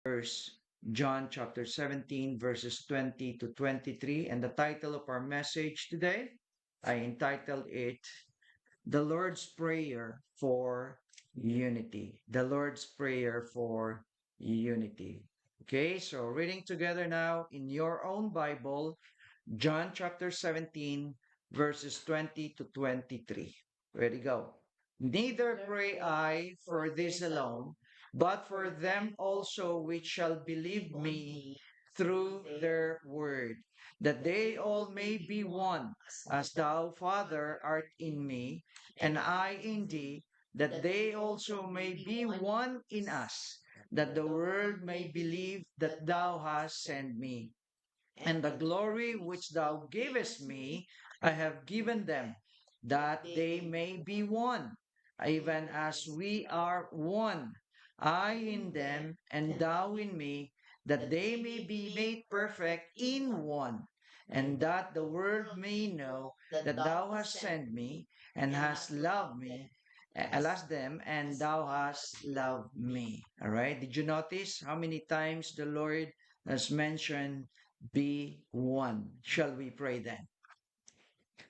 verse, John chapter 17, verses 20 to 23. And the title of our message today, I entitled it, The Lord's Prayer for Unity. The Lord's Prayer for Unity. Okay, so reading together now in your own Bible, John chapter 17, verses 20 to 23. Ready, go. Neither pray I for this alone, but for them also which shall believe me through their word, that they all may be one, as thou, Father, art in me, and I in thee, that they also may be one in us, that the world may believe that thou hast sent me. And the glory which thou gavest me, I have given them, that they may be one, even as we are one, I in them, and thou in me, that they may be made perfect in one, and that the world may know that thou hast sent me, and hast loved me, alas them, and thou hast loved me. All right. Did you notice how many times the Lord has mentioned be one? Shall we pray then?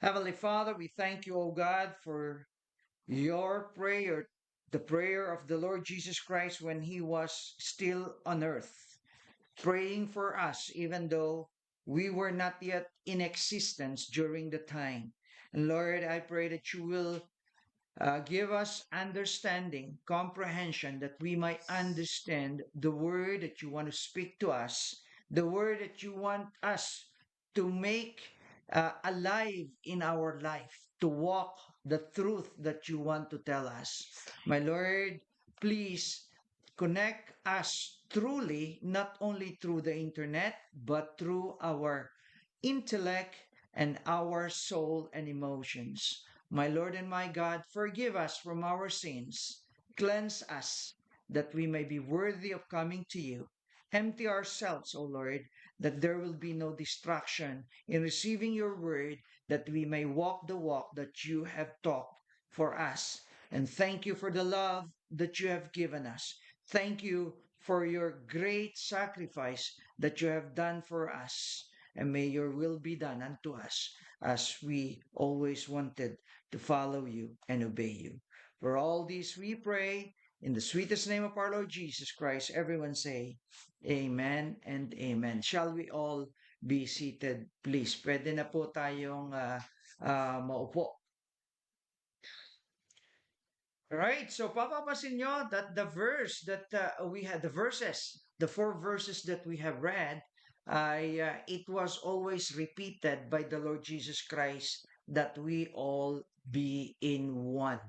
Heavenly Father, we thank you, O God, for your prayer, the prayer of the Lord Jesus Christ when he was still on earth, praying for us, even though we were not yet in existence during the time. And Lord, I pray that you will give us understanding, comprehension, that we might understand the word that you want to speak to us, the word that you want us to make alive in our life, to walk the truth that you want to tell us. My Lord, please connect us truly, not only through the internet, but through our intellect and our soul and emotions. My Lord and my God, forgive us from our sins. Cleanse us that we may be worthy of coming to you. Empty ourselves, O Lord, that there will be no distraction in receiving your word, that we may walk the walk that you have taught for us. And thank you for the love that you have given us. Thank you for your great sacrifice that you have done for us. And may your will be done unto us as we always wanted to follow you and obey you. For all these we pray in the sweetest name of our Lord Jesus Christ. Everyone say, Amen and Amen. Shall we all be seated, please? Pwede na po tayong maupo. All right, so papapasin nyo that the verse that we had, the verses, the four verses that we have read, it was always repeated by the Lord Jesus Christ that we all be in one.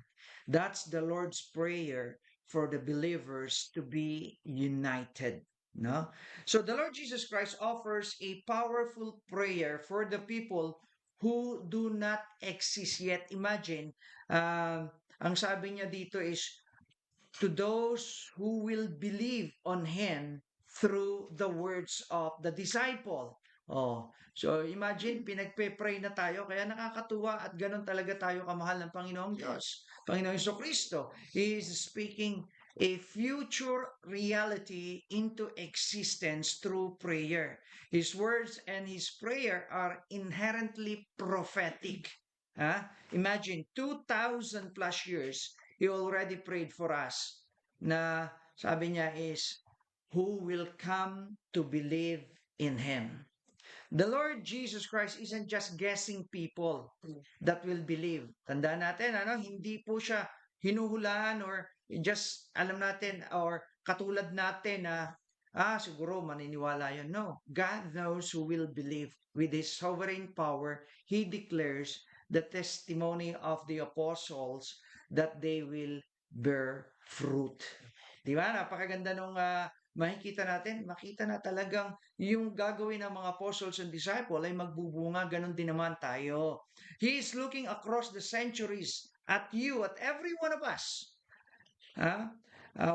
That's the Lord's prayer for the believers to be united. No? So the Lord Jesus Christ offers a powerful prayer for the people who do not exist yet. Imagine, um, ang sabi niya dito is, to those who will believe on Him through the words of the disciple. Oh, so imagine, pinagpe-pray na tayo, kaya nakakatuwa at ganun talaga tayo kamahal ng Panginoong Diyos. Panginoong Kristo, He is speaking a future reality into existence through prayer. His words and His prayer are inherently prophetic. Imagine, 2,000 plus years, He already prayed for us na sabi niya is, who will come to believe in Him. The Lord Jesus Christ isn't just guessing people that will believe. Tandaan natin, hindi po siya hinuhulaan or just alam natin or katulad natin na siguro maniniwala yun. No, God knows who will believe. With His sovereign power, He declares the testimony of the apostles that they will bear fruit. Di ba? Napakaganda nung makita na talagang yung gagawin ng mga apostles and disciple ay magbubunga, ganun din naman tayo. He is looking across the centuries at you, at every one of us.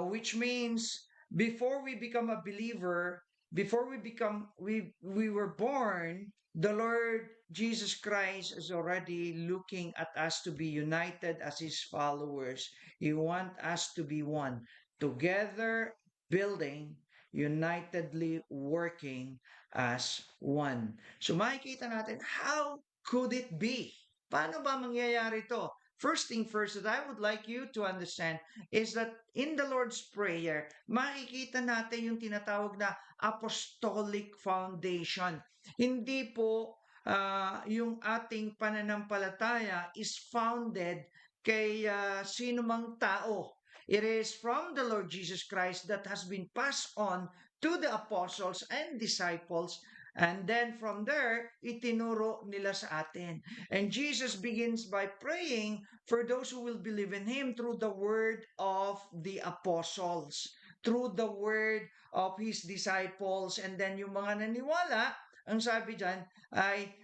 Which means before we become a believer, before we were born, the Lord Jesus Christ is already looking at us to be united as His followers. He wants us to be one, together building unitedly working as one. So makikita natin, how could it be? Paano ba mangyayari ito? First thing first that I would like you to understand is that in the Lord's Prayer, makikita natin yung tinatawag na apostolic foundation. Hindi po yung ating pananampalataya is founded kay sino mang tao. It is from the Lord Jesus Christ that has been passed on to the apostles and disciples. And then from there, itinuro nila sa atin. And Jesus begins by praying for those who will believe in Him through the word of the apostles, through the word of His disciples. And then yung mga naniwala, ang sabi dyan ay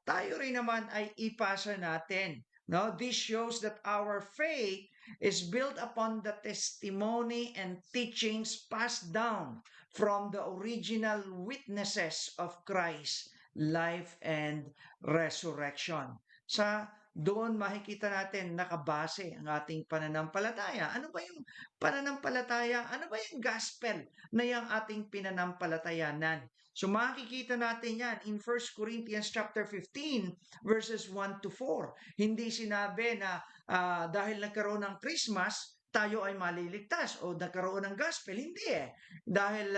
tayo rin naman ay ipasa natin. No, this shows that our faith is built upon the testimony and teachings passed down from the original witnesses of Christ, life and resurrection. Sa doon makikita natin nakabase ang ating pananampalataya. Ano ba yung pananampalataya? Ano ba yung gospel na yung ating pinanampalatayanan? So makikita natin yan in 1 Corinthians chapter 15 verses 1 to 4. Hindi sinabi na dahil nagkaroon ng Christmas, tayo ay maliligtas o nagkaroon ng gospel. Hindi eh. Dahil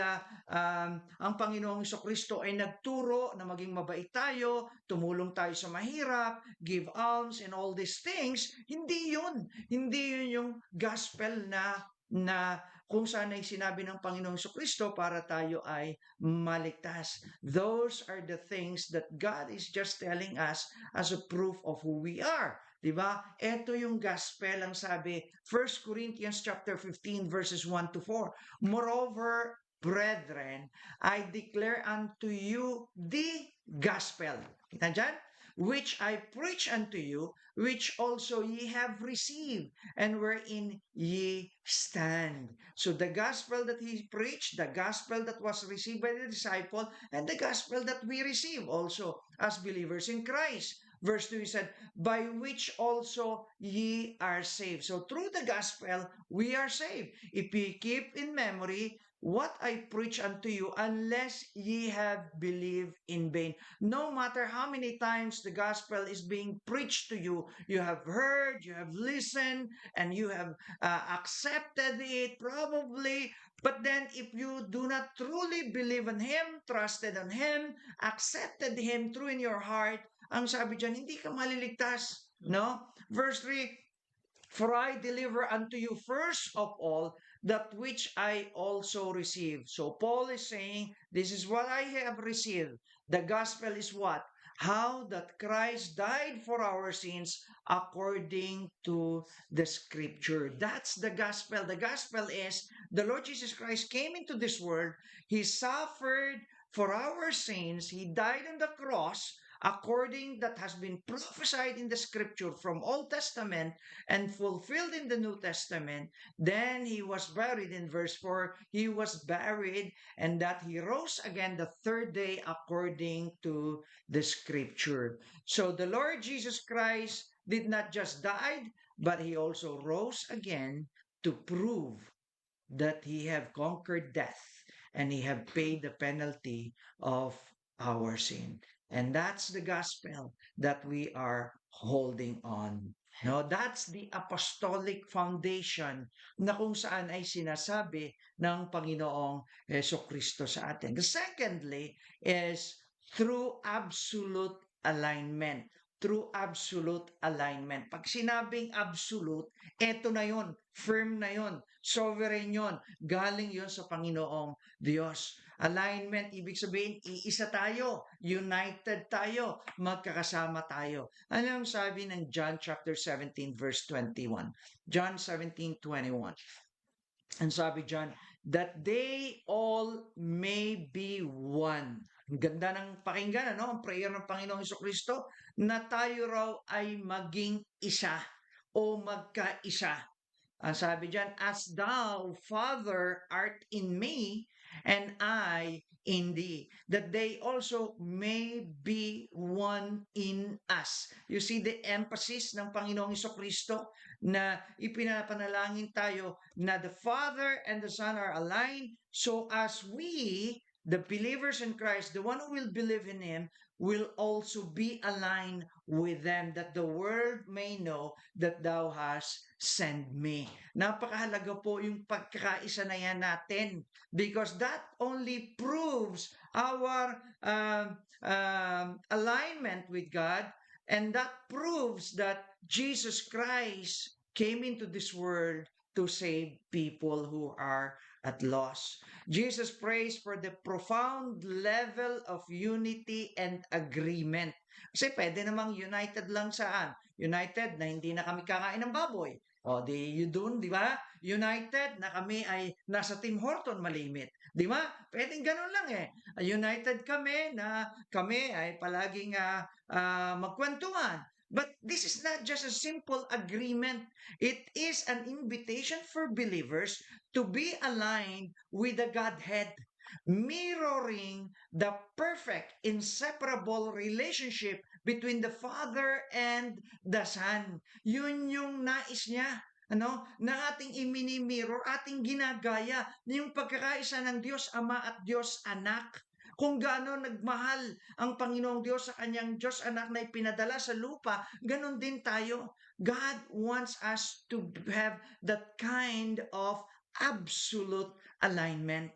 ang Panginoong Kristo ay nagturo na maging mabait tayo, tumulong tayo sa mahirap, give alms and all these things. Hindi yun. Hindi yun yung gospel na kung saan ay sinabi ng Panginoong Kristo para tayo ay maligtas. Those are the things that God is just telling us as a proof of who we are. Diba? Ito yung gospel ang sabi, 1 Corinthians chapter 15 verses 1 to 4. Moreover, brethren, I declare unto you the gospel. Kita dyan? Which I preach unto you, which also ye have received, and wherein ye stand. So the gospel that he preached, the gospel that was received by the disciple, and the gospel that we receive also as believers in Christ. Verse 2, he said, by which also ye are saved. So through the gospel, we are saved. If ye keep in memory what I preach unto you, unless ye have believed in vain. No matter how many times the gospel is being preached to you, you have heard, you have listened, and you have accepted it probably. But then if you do not truly believe in Him, trusted on Him, accepted Him true in your heart, ang sabi dyan, hindi ka maliligtas. No? Verse 3, for I deliver unto you first of all that which I also received. So Paul is saying, this is what I have received. The gospel is what? How that Christ died for our sins according to the scripture. That's the gospel. The gospel is the Lord Jesus Christ came into this world. He suffered for our sins. He died on the cross according that has been prophesied in the scripture from Old Testament and fulfilled in the New Testament. Then he was buried in verse 4. He was buried and that he rose again the third day according to the scripture. So the Lord Jesus Christ did not just die, but he also rose again to prove that he have conquered death and he have paid the penalty of our sin. And that's the gospel that we are holding on. No, that's the apostolic foundation na kung saan ay sinasabi ng Panginoong Kristo sa atin. The secondly is through absolute alignment. Through absolute alignment. Pag sinabing absolute, eto na yon, firm na yon, sovereign yon, galing yon sa Panginoong Diyos. Alignment, ibig sabihin, iisa tayo, united tayo, magkakasama tayo. Ano ang sabi ng John chapter 17 verse 21? John 17:21. Ang sabi dyan, that they all may be one. Ang ganda ng pakinggan, ano? Ang prayer ng Panginoong Kristo na tayo raw ay maging isa o magkaisa. Ang sabi diyan, as thou, Father, art in me, and I in thee, that they also may be one in us. You see the emphasis ng Panginoong Kristo na ipinapanalangin tayo na the Father and the Son are aligned, so as we, the believers in Christ, the one who will believe in Him, will also be aligned with them, that the world may know that thou hast sent me. Napakahalaga po yung pagkakaisa na yan natin, because that only proves our alignment with God, and that proves that Jesus Christ came into this world to save people who are at loss. Jesus prays for the profound level of unity and agreement. Kasi pwede namang united lang saan? United na hindi na kami kakain ng baboy. O di yun dun, di ba? United na kami ay nasa Tim Horton malimit. Di ba? Pwedeng ganun lang eh. United kami na kami ay palaging magkwentuhan. But this is not just a simple agreement. It is an invitation for believers to be aligned with the Godhead, mirroring the perfect, inseparable relationship between the Father and the Son. Yun yung nais niya. Na ating imini-mirror, ating ginagaya yung pagkakaisa ng Diyos Ama at Diyos Anak. Kung gaano nagmahal ang Panginoong Diyos sa kanyang Diyos Anak na ipinadala sa lupa, ganon din tayo. God wants us to have that kind of absolute alignment.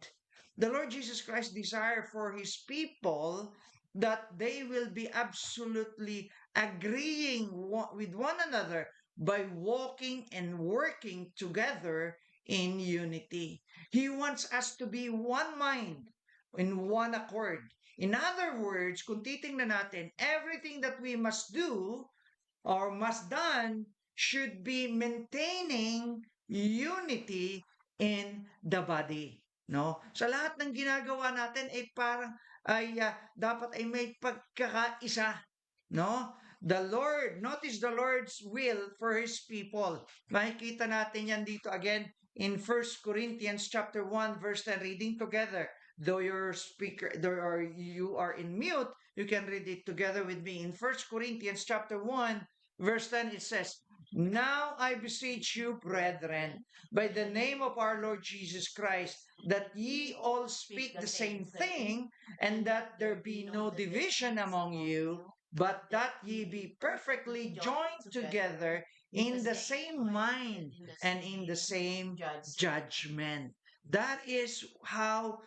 The Lord Jesus Christ desire for His people that they will be absolutely agreeing with one another by walking and working together in unity. He wants us to be one mind, in one accord. In other words, kung titingnan natin, everything that we must do or must done should be maintaining unity in the body. No? Sa lahat ng ginagawa natin ay parang dapat ay may pagkakaisa. No? The Lord, notice the Lord's will for His people. Makikita natin yan dito again in 1 Corinthians chapter 1 verse 10, reading together. Though your speaker, or you are in mute, you can read it together with me. In 1 Corinthians chapter 1 verse 10, it says, now I beseech you, brethren, by the name of our Lord Jesus Christ, that ye all speak the same thing, and that there be no division among you, but that ye be perfectly joined together in the same mind and in the same judgment. That is how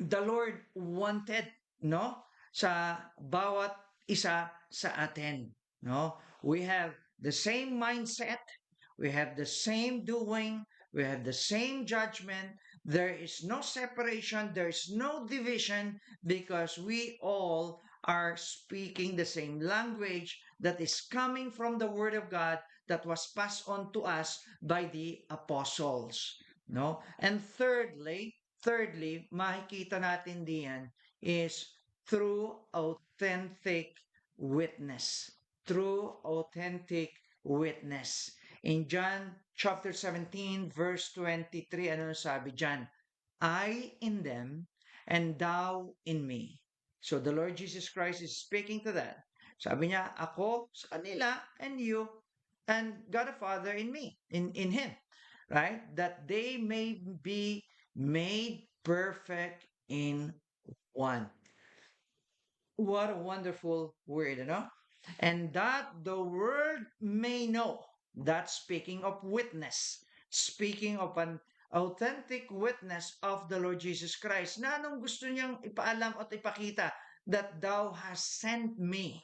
the Lord wanted, no? Sa bawat isa sa atin, no? We have the same mindset, we have the same doing, we have the same judgment. There is no separation, there is no division, because we all are speaking the same language that is coming from the Word of God that was passed on to us by the apostles. No? And thirdly, makikita natin diyan is through authentic witness. Through authentic witness. In John chapter 17 verse 23, ano sabi diyan? I in them and thou in me. So the Lord Jesus Christ is speaking to that. Sabi niya, ako sa kanila and you and God the Father in me, in Him. Right? That they may be made perfect in one. What a wonderful word, you know? And that the world may know. That speaking of witness, speaking of an authentic witness of the Lord Jesus Christ, na anong gusto niyang ipaalam at ipakita? That thou hast sent me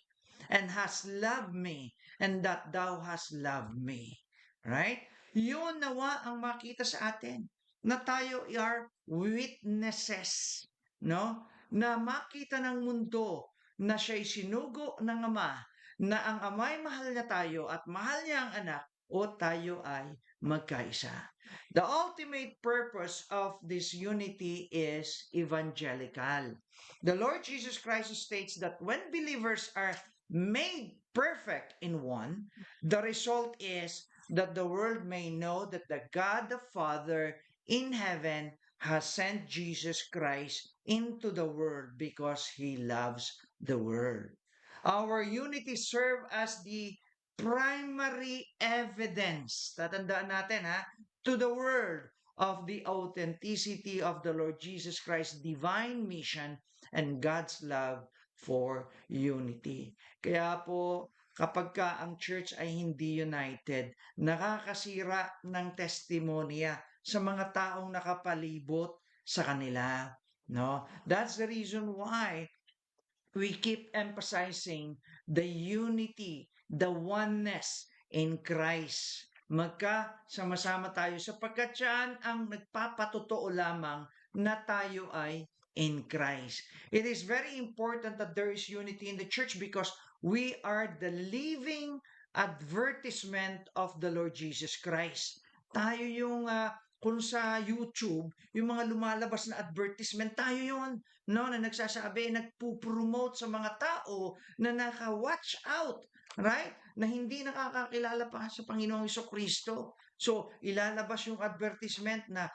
and hast loved me and that thou hast loved me. Right? Yun nawa ang makita sa atin na tayo are witnesses, no? Na makita ng mundo na siya'y sinugo ng Ama, na ang Ama'y mahal na tayo at mahal niya ang anak, o tayo ay magkaisa. The ultimate purpose of this unity is evangelical. The Lord Jesus Christ states that when believers are made perfect in one, the result is that the world may know that the God the Father in heaven has sent Jesus Christ into the world because he loves the world. Our unity serve as the primary evidence, tatandaan natin to the world of the authenticity of the Lord Jesus Christ's divine mission and God's love for unity. Kaya po, kapag ka ang church ay hindi united, nakakasira ng testimonya sa mga taong nakapalibot sa kanila. No? That's the reason why we keep emphasizing the unity, the oneness in Christ. Magka-sama-sama tayo sapagkat siya ang nagpapatotoo lamang na tayo ay in Christ. It is very important that there is unity in the church because we are the living advertisement of the Lord Jesus Christ. Tayo yung kung sa YouTube, yung mga lumalabas na advertisement, tayo yun, no, na nagsasabi, nagpo-promote sa mga tao na naka-watch out, right? Na hindi nakakakilala pa sa Panginoong Jesucristo. So, ilalabas yung advertisement na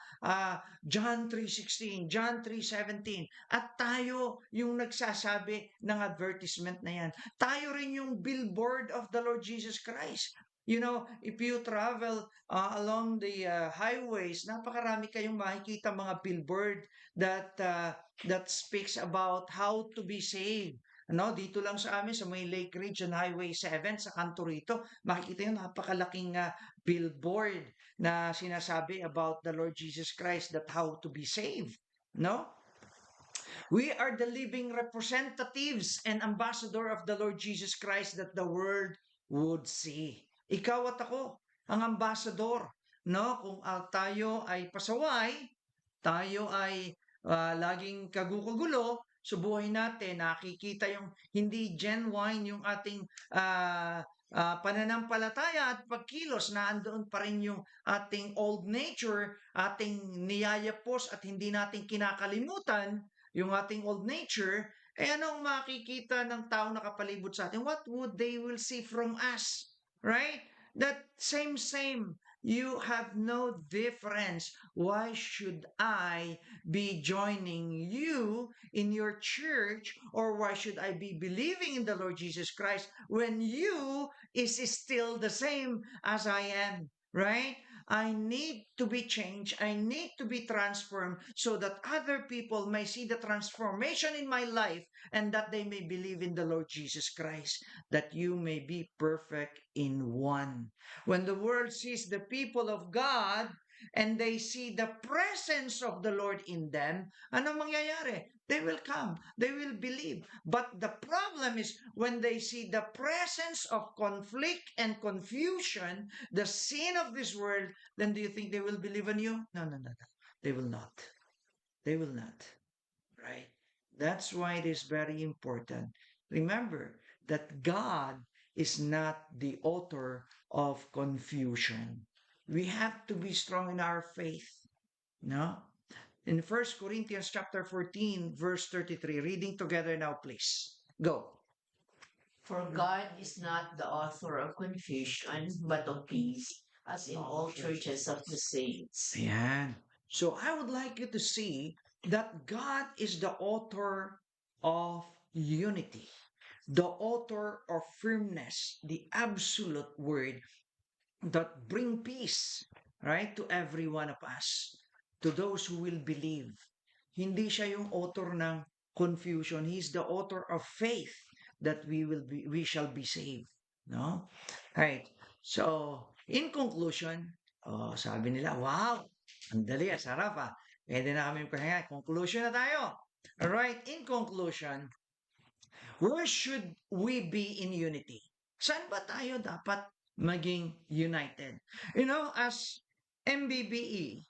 John 3:16, John 3:17, at tayo yung nagsasabi ng advertisement na yan. Tayo rin yung billboard of the Lord Jesus Christ. You know, if you travel along the highways, napakarami kayong makikita mga billboard that speaks about how to be saved. Ano, dito lang sa amin sa may Lake Ridge and Highway 7 sa kanto rito, makikita yung napakalaking billboard na sinasabi about the Lord Jesus Christ, that how to be saved. No? We are the living representatives and ambassador of the Lord Jesus Christ that the world would see. Ikaw at ako, ang ambassador. No? Kung tayo ay pasaway, tayo ay laging kagugulo sa buhay natin, nakikita yung hindi genuine yung ating pananampalataya at pagkilos, na andoon pa rin yung ating old nature, ating niyayapos at hindi natin kinakalimutan yung ating old nature, anong makikita ng tao nakapalibot sa atin? What would they will see from us? Right? That same, you have no difference. Why should I be joining you in your church, or why should I be believing in the Lord Jesus Christ when you is still the same as I am, right? I need to be changed. I need to be transformed so that other people may see the transformation in my life and that they may believe in the Lord Jesus Christ, that you may be perfect in one. When the world sees the people of God and they see the presence of the Lord in them, ano mangyayari? They will come. They will believe. But the problem is when they see the presence of conflict and confusion, the sin of this world, then do you think they will believe in you? No. They will not. They will not. Right? That's why it is very important. Remember that God is not the author of confusion. We have to be strong in our faith. No? In 1 Corinthians chapter 14, verse 33, reading together now, please. Go. For God is not the author of confusion, but of peace, as in all churches of the saints. Ayan. So I would like you to see that God is the author of unity, the author of firmness, the absolute word that bring peace, right, to every one of us, to those who will believe. Hindi siya yung author ng confusion. He's the author of faith that we shall be saved. No? Right. So, in conclusion, sabi nila, wow, ang dali, sarap Pwede na kami pahinga. Conclusion na tayo. Alright, in conclusion, where should we be in unity? Saan ba tayo dapat maging united? You know, as MBBE,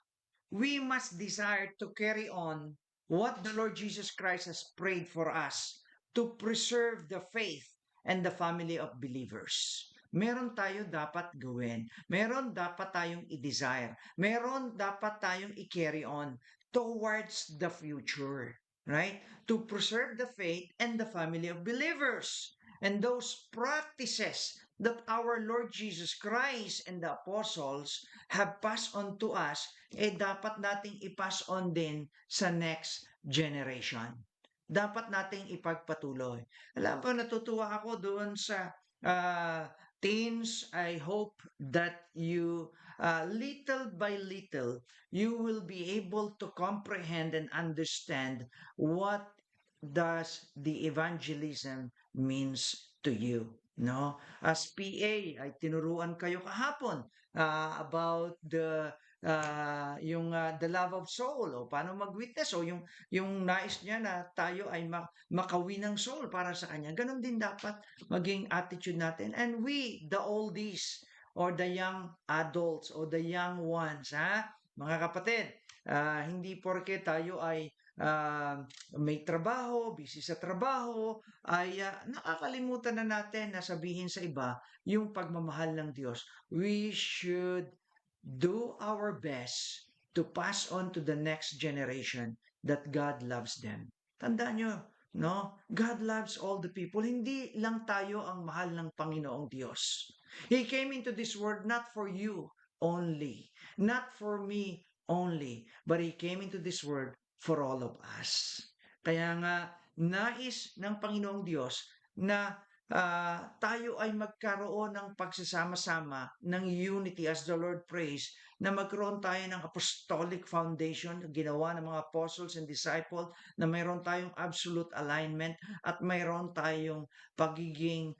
we must desire to carry on what the Lord Jesus Christ has prayed for us to preserve the faith and the family of believers. Meron tayo dapat gawin. Meron dapat tayong i-desire. Meron dapat tayong i-carry on towards the future. Right? To preserve the faith and the family of believers. And those practices that our Lord Jesus Christ and the apostles have passed on to us, dapat nating i-pass on din sa next generation. Dapat nating ipagpatuloy. Alam mo, natutuwa ako doon sa teens. I hope that you, little by little, you will be able to comprehend and understand what does the evangelism means to you. No, as PA ay tinuruan kayo kahapon about the love of soul, o paano mag-witness, o yung nais niya na tayo ay makawi ng soul para sa kanya. Ganon din dapat maging attitude natin. And we, the oldies, or the young adults, or the young ones, mga kapatid, hindi porke tayo ay may trabaho, busy sa trabaho, ay nakakalimutan na natin na sabihin sa iba yung pagmamahal ng Diyos. We should do our best to pass on to the next generation that God loves them. Tandaan nyo, no? God loves all the people. Hindi lang tayo ang mahal ng Panginoong Diyos. He came into this world not for you only, not for me only, but He came into this world for all of us. Kaya nga, nais ng Panginoong Diyos na tayo ay magkaroon ng pagsasama-sama ng unity as the Lord prays, na magkaroon tayo ng apostolic foundation ginawa ng mga apostles and disciples, na mayroon tayong absolute alignment at mayroon tayong pagiging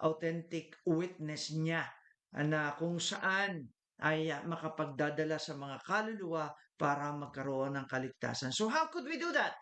authentic witness niya, na kung saan ay makapagdadala sa mga kaluluwa para magkaroon ng kaligtasan. So how could we do that?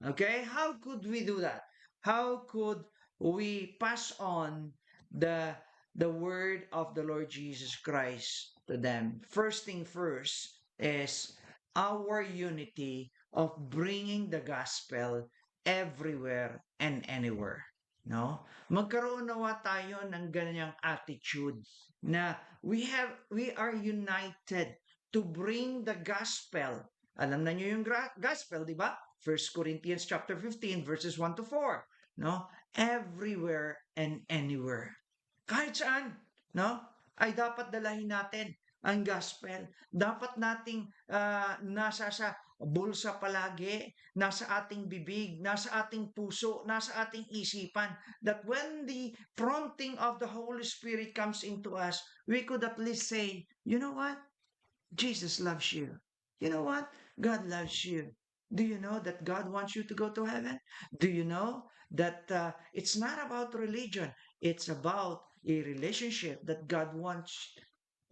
Okay? How could we do that? How could we pass on the word of the Lord Jesus Christ to them? First thing first is our unity of bringing the gospel everywhere and anywhere. No? Magkaroon nawa tayo ng ganyang attitude na we are united to bring the gospel. Alam na niyo yung gospel, di ba? 1 Corinthians chapter 15 verses 1 to 4. No? Everywhere and anywhere. Kahit saan, no? Ay dapat dalahin natin ang gospel. Dapat nating nasa sa bulsa palagi, nasa ating bibig, nasa ating puso, nasa ating isipan, that when the prompting of the Holy Spirit comes into us, we could at least say, you know what? Jesus loves you. You know what? God loves you. Do you know that God wants you to go to heaven? Do you know that it's not about religion? It's about a relationship that God wants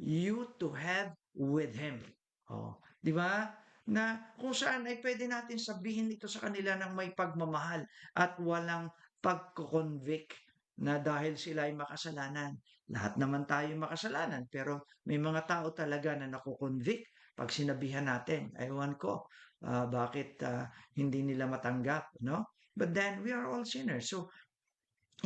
you to have with Him. Oh, di ba? Na kung saan ay pwede natin sabihin ito sa kanila ng may pagmamahal at walang pagko-convict na dahil sila ay makasalanan. Lahat naman tayo makasalanan, pero may mga tao talaga na nakukonvict pag sinabihan natin. Ewan ko, bakit hindi nila matanggap, no? But then, we are all sinners. So,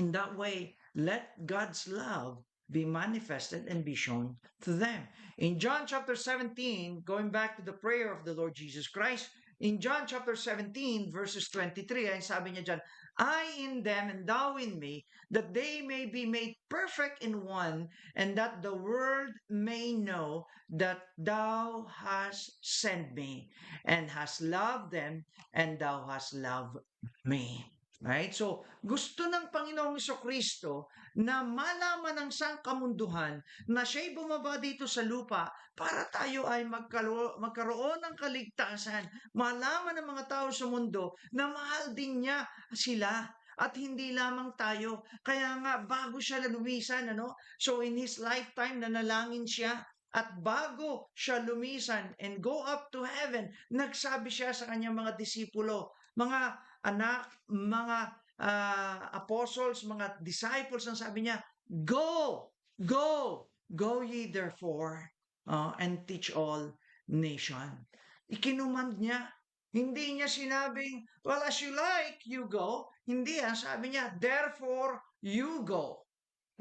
in that way, let God's love be manifested and be shown to them. In John chapter 17, going back to the prayer of the Lord Jesus Christ, in John chapter 17, verses 23, ay sabi niya dyan, I in them and thou in me, that they may be made perfect in one, and that the world may know that thou hast sent me, and hast loved them, and thou hast loved me. Right? So, gusto ng Panginoong Jesucristo na malaman ng sangkamunduhan na siya'y bumaba dito sa lupa para tayo ay magkaroon ng kaligtasan. Malaman ng mga tao sa mundo na mahal din niya sila at hindi lamang tayo. Kaya nga, bago siya lumisan, so in His lifetime, nanalangin siya. At bago siya lumisan and go up to heaven, nagsabi siya sa kanyang mga disipulo, mga anak, mga apostles, mga disciples, ang sabi niya, go ye therefore and teach all nation. Ikinumand niya. Hindi niya sinabing, well, as you like, you go. Hindi, sabi niya, therefore, you go.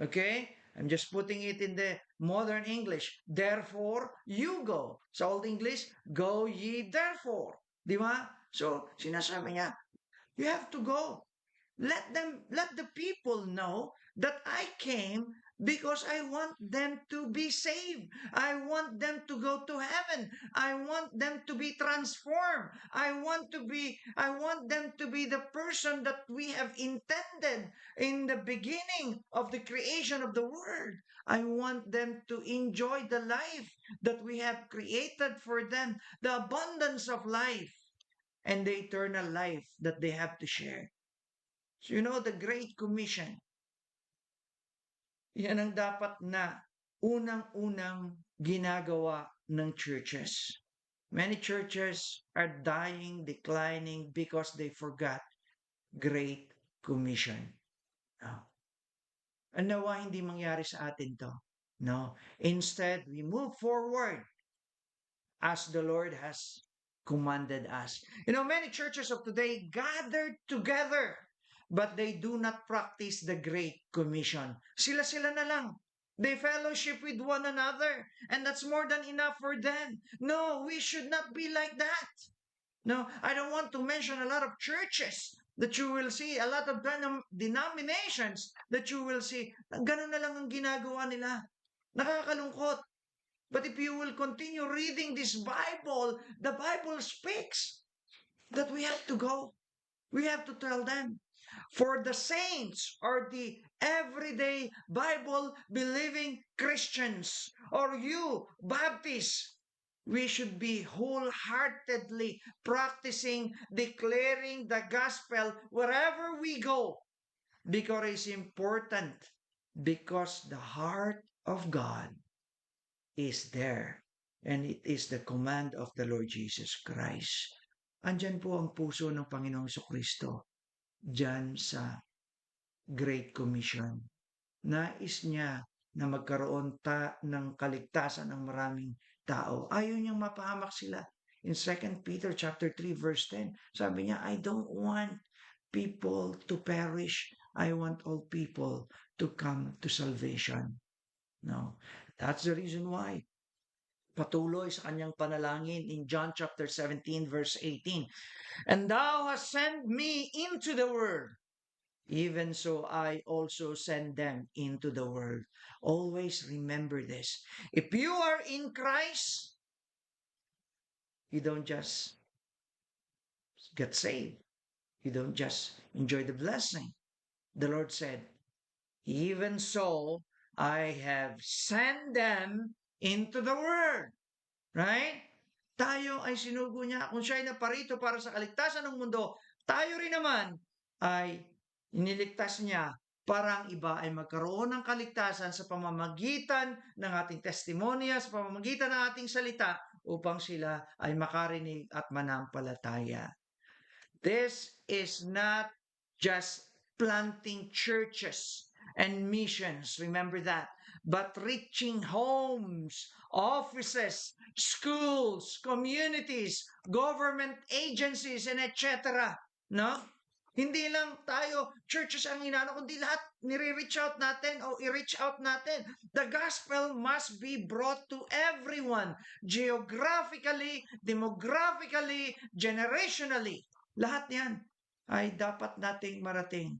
Okay? I'm just putting it in the modern English. Therefore, you go. Sa Old English, go ye therefore. Di ba? So, sinasabi niya, you have to go. Let the people know that I came Because I want them to be saved. I want them to go to heaven. I want them to be transformed. I want them to be the person that we have intended in the beginning of the creation of the world. I want them to enjoy the life that we have created for them, the abundance of life and the eternal life that they have to share. So, the Great Commission, yan ang dapat na unang-unang ginagawa ng churches. Many churches are dying, declining because they forgot Great Commission. No. And nawa hindi mangyari sa atin to. No. Instead, we move forward as the Lord has commanded us. Many churches of today gathered together, but they do not practice the Great Commission. Sila-sila na lang. They fellowship with one another, and that's more than enough for them. No, we should not be like that. No, I don't want to mention a lot of churches that you will see, a lot of denominations that you will see. Ganun na lang ang ginagawa nila. Nakakalungkot. But if you will continue reading this Bible, the Bible speaks that we have to go. We have to tell them. For the saints or the everyday Bible believing Christians or you Baptists, we should be wholeheartedly practicing, declaring the gospel wherever we go because it's important because the heart of God is there and it is the command of the Lord Jesus Christ. Andyan po ang puso ng Panginoong Kristo dyan sa Great Commission. Nais niya na magkaroon ng kaligtasan ng maraming tao. Ayaw niyang mapahamak sila. In 2 Peter chapter 3 verse 10, sabi niya, I don't want people to perish. I want all people to come to salvation. No. That's the reason why patuloy sa kanyang panalangin in John chapter 17 verse 18. And thou hast sent me into the world. Even so, I also send them into the world. Always remember this. If you are in Christ, you don't just get saved. You don't just enjoy the blessing. The Lord said, even so, I have sent them into the world. Right? Tayo ay sinugo niya. Kung siya ay naparito para sa kaligtasan ng mundo, tayo rin naman ay iniligtas niya para ang iba ay magkaroon ng kaligtasan sa pamamagitan ng ating testimonya, sa pamamagitan ng ating salita upang sila ay makarinig at manampalataya. This is not just planting churches and missions, remember that, but reaching homes, offices, schools, communities, government agencies, and etc. No? Hindi lang tayo, churches ang inano, kundi lahat nire-reach out natin o i-reach out natin. The gospel must be brought to everyone, geographically, demographically, generationally. Lahat yan ay dapat nating marating.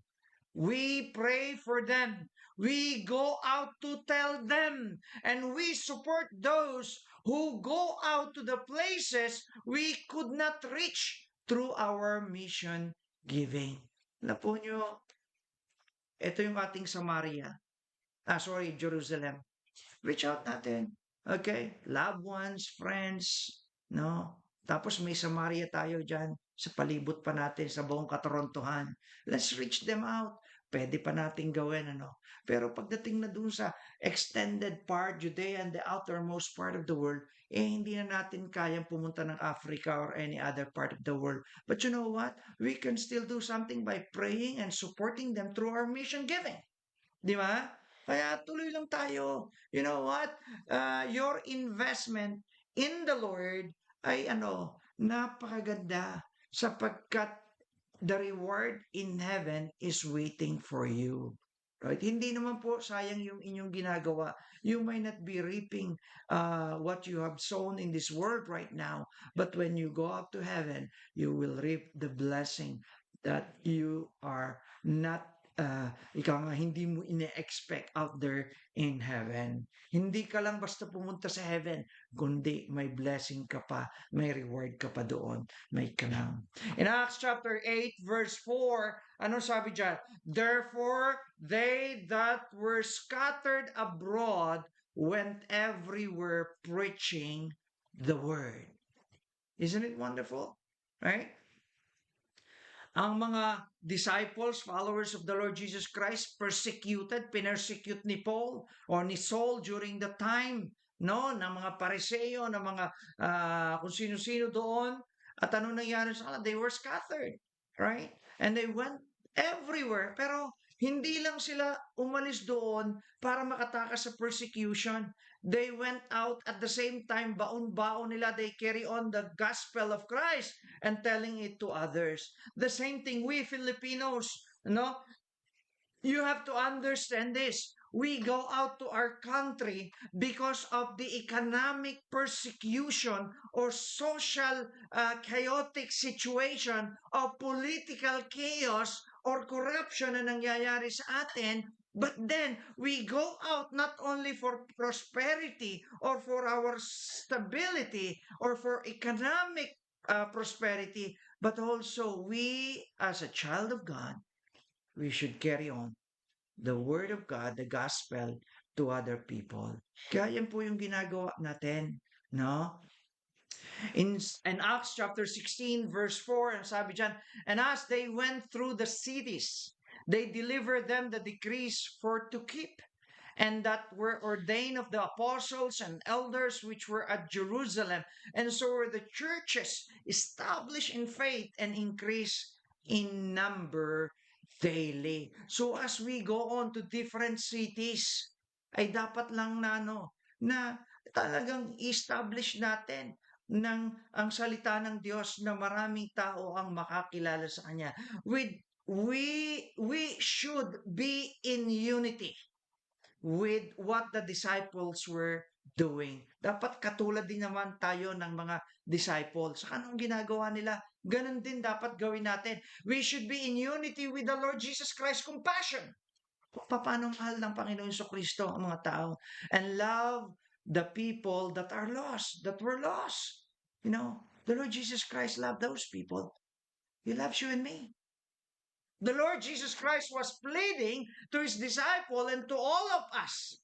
We pray for them. We go out to tell them. And we support those who go out to the places we could not reach through our mission giving. Alam po nyo, ito yung ating Samaria. Jerusalem. Reach out natin. Okay? Loved ones, friends, no? Tapos may Samaria tayo dyan sa palibot pa natin sa buong katorontohan. Let's reach them out. Pwede pa natin gawin, ano? Pero pagdating na dun sa extended part, Judea and the outermost part of the world, hindi na natin kayang pumunta ng Africa or any other part of the world. But you know what? We can still do something by praying and supporting them through our mission giving. Di ba? Kaya tuloy lang tayo. You know what? Your investment in the Lord ay napakaganda sapagkat the reward in heaven is waiting for you. Right? Hindi naman po sayang yung inyong ginagawa. You might not be reaping what you have sown in this world right now, but when you go up to heaven, you will reap the blessing that you are not ikaw nga, hindi mo ine-expect out there in heaven. Hindi ka lang basta pumunta sa heaven, kundi may blessing ka pa, may reward ka pa doon, may kanang. In Acts chapter 8, verse 4, ano sabi dyan? Therefore, they that were scattered abroad went everywhere preaching the word. Isn't it wonderful? Right? Ang mga disciples, followers of the Lord Jesus Christ, pinersecute ni Paul or ni Saul during the time, no, ng mga pariseo, ng mga kung sino-sino doon. At ano nangyari sa kanila? They were scattered, right? And they went everywhere. Pero hindi lang sila umalis doon para makatakas sa persecution. They went out at the same time, baon-baon nila, they carry on the gospel of Christ and telling it to others. The same thing we Filipinos, no? You have to understand this. We go out to our country because of the economic persecution or social chaotic situation or political chaos or corruption na nangyayari sa atin. But then we go out not only for prosperity or for our stability or for economic prosperity, but also we as a child of God, we should carry on the Word of God, the Gospel, to other people. Kaya yan po yung ginagawa natin, no? In Acts chapter 16, verse 4, and sabi dyan, and as they went through the cities, they delivered them the decrees for to keep, and that were ordained of the apostles and elders which were at Jerusalem. And so were the churches established in faith and increased in number daily. So as we go on to different cities, ay dapat lang na na talagang establish natin ang salita ng Diyos na maraming tao ang makakilala sa Kanya. We should be in unity with what the disciples were doing. Dapat katulad din naman tayo ng mga disciples. Anong ginagawa nila? Ganon din dapat gawin natin. We should be in unity with the Lord Jesus Christ's compassion. Paano mahal ng Panginoon Kristo ang mga tao and love the people that are lost, that were lost. You know, the Lord Jesus Christ loved those people. He loves you and me. The Lord Jesus Christ was pleading to his disciple and to all of us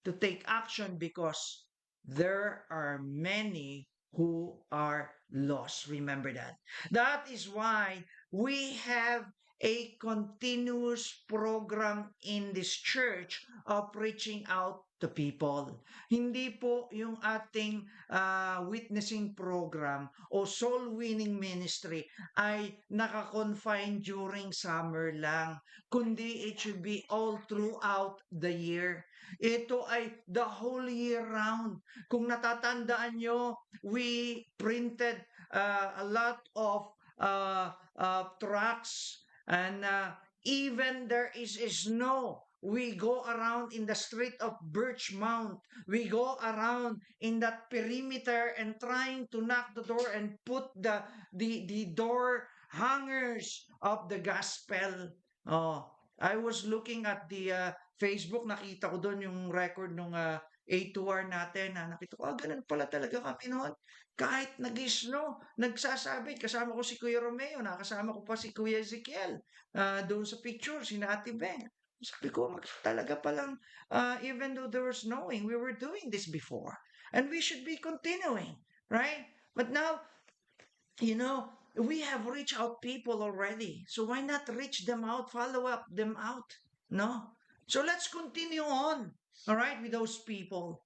to take action because there are many who are lost. Remember that. That is why we have a continuous program in this church of reaching out to people. Hindi po yung ating witnessing program o soul winning ministry ay naka-confine during summer lang, kundi it should be all throughout the year. Ito ay the whole year round. Kung natatandaan nyo, we printed a lot of tracts and even there is snow. We go around in the street of Birchmount. We go around in that perimeter and trying to knock the door and put the door hangers of the gospel. Oh, I was looking at the Facebook, nakita ko doon yung record nung A2R natin. Nakita ko, ganun pala talaga kami noon. Kahit nag-snow, nagsasabi, kasama ko si Kuya Romeo, nakasama ko pa si Kuya Ezekiel, doon sa picture, si Ate Beng. Sabi ko, talaga palang, even though there was snowing, we were doing this before. And we should be continuing, right? But now, you know, we have reached out people already. So why not reach them out, follow up them out, no? So let's continue on, all right, with those people,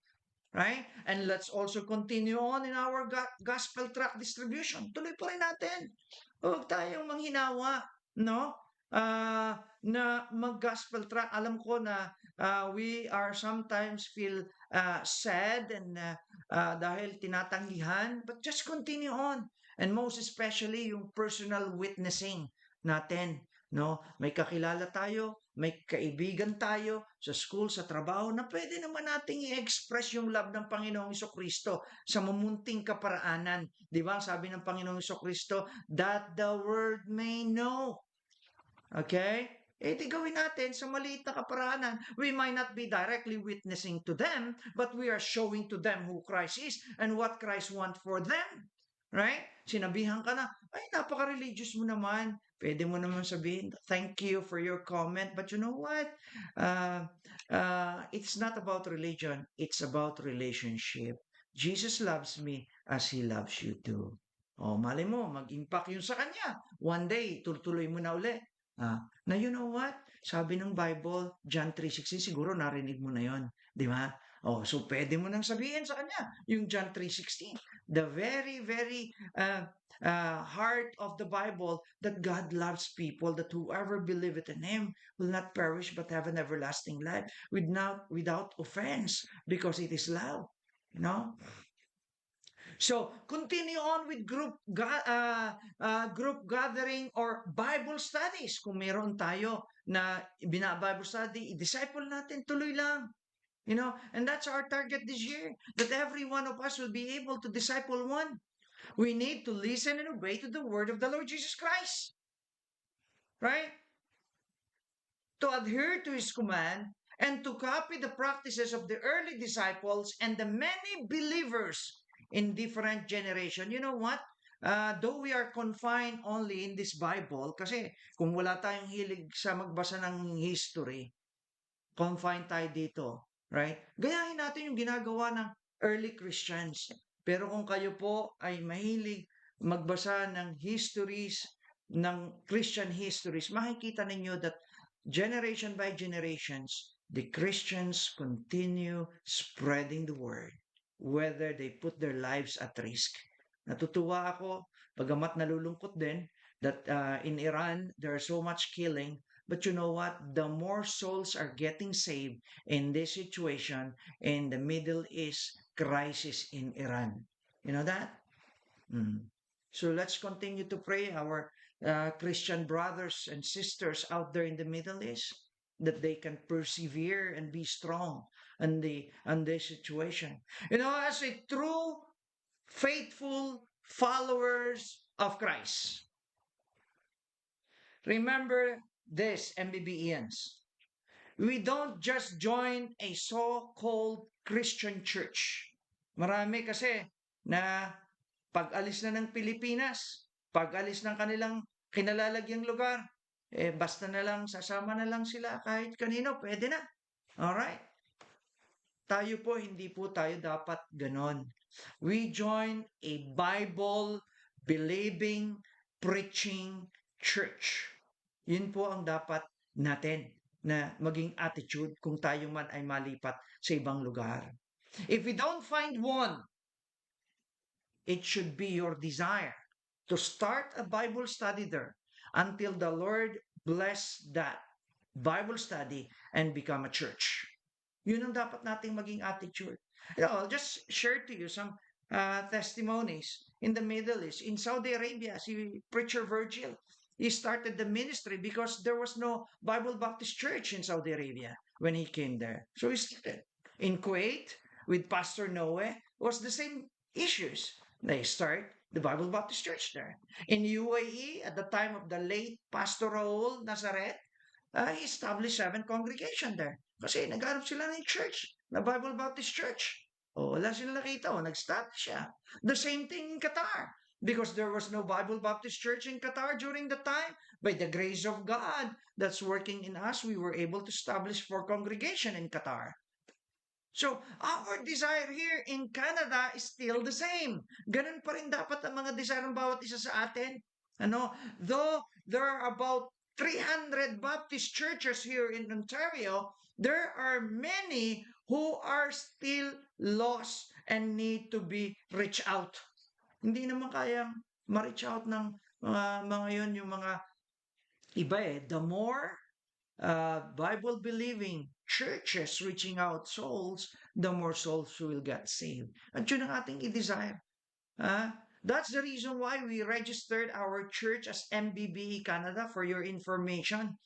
right? And let's also continue on in our gospel tract distribution. Tuloy pa rin natin. Huwag tayong manghinawa, no? Na mag-gospel tract. Alam ko na we are sometimes feel sad and dahil tinatanggihan, but just continue on. And most especially yung personal witnessing natin. No, may kakilala tayo, may kaibigan tayo sa school, sa trabaho na pwede naman nating i-express yung love ng Panginoong Kristo sa mamunting kaparaanan. Di ba? Sabi ng Panginoong Kristo, that the world may know. Okay? di gawin natin sa maliit na kaparaanan. We might not be directly witnessing to them, but we are showing to them who Christ is and what Christ wants for them. Right? Sinabihan ka na, ay, napaka-religious mo naman. Pwede mo naman sabihin, thank you for your comment, but you know what? Uh, it's not about religion, it's about relationship. Jesus loves me as He loves you too. O, mali mo, mag-impact yun sa Kanya. One day, tuloy mo na uli. Na you know what? Sabi ng Bible, John 3:16, siguro narinig mo na yon, di ba? So pwede mo nang sabihin sa Kanya, yung John 3:16. The very, very heart of the Bible that God loves people, that whoever believeth in Him will not perish but have an everlasting life without offense, because it is love. You know? So, continue on with group gathering or Bible studies. Kung meron tayo na Bible study, i-disciple natin, tuloy lang. You know, and that's our target this year, that every one of us will be able to disciple one. We need to listen and obey to the word of the Lord Jesus Christ. Right? To adhere to His command and to copy the practices of the early disciples and the many believers in different generation. You know what? Though we are confined only in this Bible, kasi kung wala tayong hilig sa magbasa ng history, confined tayo dito, right? Gayahin natin yung ginagawa ng early Christians. Pero kung kayo po ay mahilig magbasa ng histories, ng Christian histories, makikita ninyo that generation by generations, the Christians continue spreading the word, whether they put their lives at risk. Natutuwa ako, pagamat nalulungkot din, that in Iran, there's so much killing. But you know what? The more souls are getting saved in this situation in the Middle East crisis in Iran. You know that? So let's continue to pray our Christian brothers and sisters out there in the Middle East, that they can persevere and be strong in this situation. You know, as a true, faithful followers of Christ. Remember this, MBBENs. We don't just join a so-called Christian church. Marami kasi na pag-alis na ng Pilipinas, pag-alis ng kanilang kinalalagyang lugar, basta na lang, sasama na lang sila kahit kanino, pwede na. Alright? Tayo po, hindi po tayo dapat ganon. We join a Bible-believing, preaching church. Yun po ang dapat natin na maging attitude kung tayo man ay malipat sa ibang lugar. If we don't find one, it should be your desire to start a Bible study there until the Lord bless that Bible study and become a church. Yun ang dapat nating maging attitude. I'll just share to you some testimonies in the Middle East. In Saudi Arabia, si Preacher Virgil, he started the ministry because there was no Bible Baptist church in Saudi Arabia when he came there. So he started. In Kuwait, with Pastor Noe, was the same issues. They start the Bible Baptist Church there. In UAE, at the time of the late Pastor Raul Nazaret, he established 7 congregation there. Kasi naghanap sila ng church, na Bible Baptist Church. Wala sila nakita, nag-start siya. The same thing in Qatar. Because there was no Bible Baptist Church in Qatar during the time. By the grace of God that's working in us, we were able to establish 4 congregation in Qatar. So, our desire here in Canada is still the same. Ganun pa rin dapat ang mga desire ng bawat isa sa atin. Though there are about 300 Baptist churches here in Ontario, there are many who are still lost and need to be reached out. Hindi naman kayang ma-reach out ng mga yun, yung mga iba The more Bible-believing churches reaching out souls, the more souls will get saved. At yun ang ating i-desire. That's the reason why we registered our church as MBBE Canada, for your information.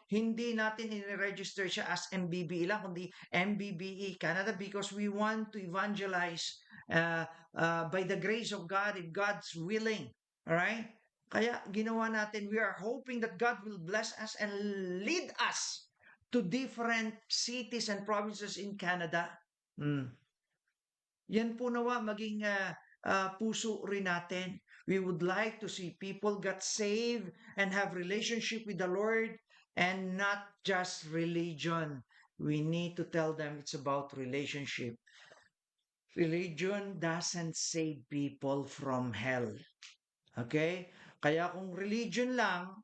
Hindi natin i-register siya as MBBE lang, kundi MBBE Canada, because we want to evangelize by the grace of God, if God's willing. All right? Kaya ginawa natin, we are hoping that God will bless us and lead us to different cities and provinces in Canada. Yan po nawa maging puso rin natin. We would like to see people get saved and have relationship with the Lord and not just religion. We need to tell them it's about relationship. Religion doesn't save people from hell. Okay? Kaya kung religion lang,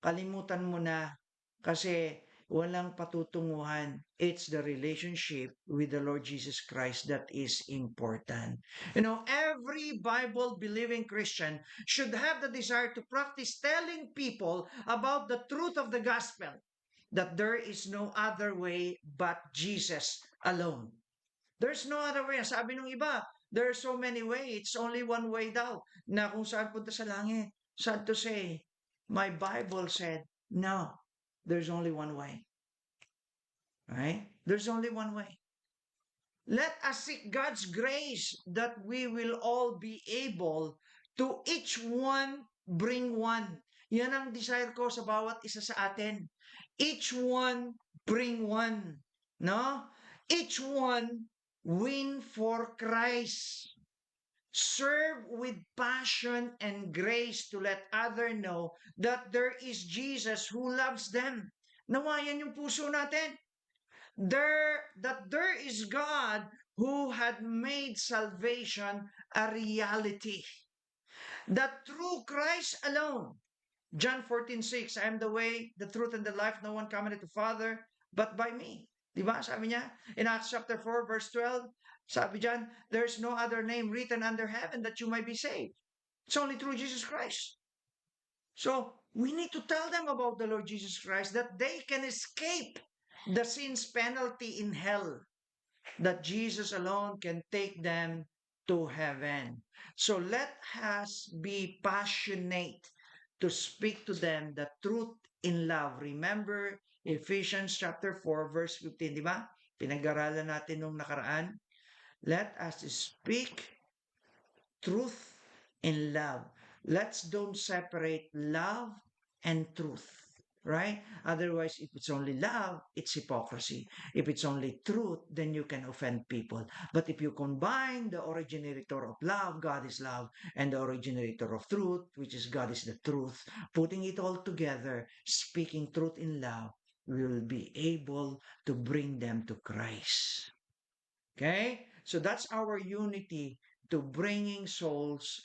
kalimutan mo na kasi walang patutunguhan. It's the relationship with the Lord Jesus Christ that is important. You know, every Bible-believing Christian should have the desire to practice telling people about the truth of the gospel, that there is no other way but Jesus alone. There's no other way. Sabi nung iba, there are so many ways. It's only one way daw na kung saan punta sa langit. Sad to say, my Bible said, no, there's only one way. Right? There's only one way. Let us seek God's grace that we will all be able to each one bring one. Yan ang desire ko sa bawat isa sa atin. Each one bring one. No? Each one win for Christ. Serve with passion and grace to let others know that there is Jesus who loves them. Nawayan yung puso natin. That there is God who had made salvation a reality. That through Christ alone, John 14:6, I am the way, the truth, and the life. No one cometh to the Father but by me. Diba? Sabi niya, in Acts chapter 4, verse 12, sabi dyan, there's no other name written under heaven that you might be saved. It's only through Jesus Christ. So, we need to tell them about the Lord Jesus Christ, that they can escape the sin's penalty in hell, that Jesus alone can take them to heaven. So, let us be passionate to speak to them the truth in love. Remember Ephesians chapter 4 verse 15, di ba? Pinag-aralan natin nung nakaraan. Let us speak truth in love. Let's don't separate love and truth, right? Otherwise, if it's only love, it's hypocrisy. If it's only truth, then you can offend people. But if you combine the originator of love, God is love, and the originator of truth, which is God is the truth, putting it all together, speaking truth in love, we will be able to bring them to Christ. Okay? So that's our unity to bringing souls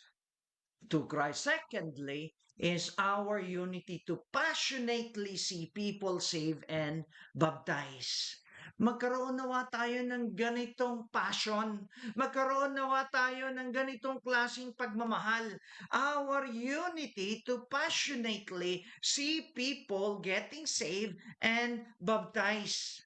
to Christ. Secondly, is our unity to passionately see people saved and baptized. Magkaroon nawa tayo ng ganitong passion. Magkaroon nawa tayo ng ganitong klaseng pagmamahal. Our unity to passionately see people getting saved and baptized.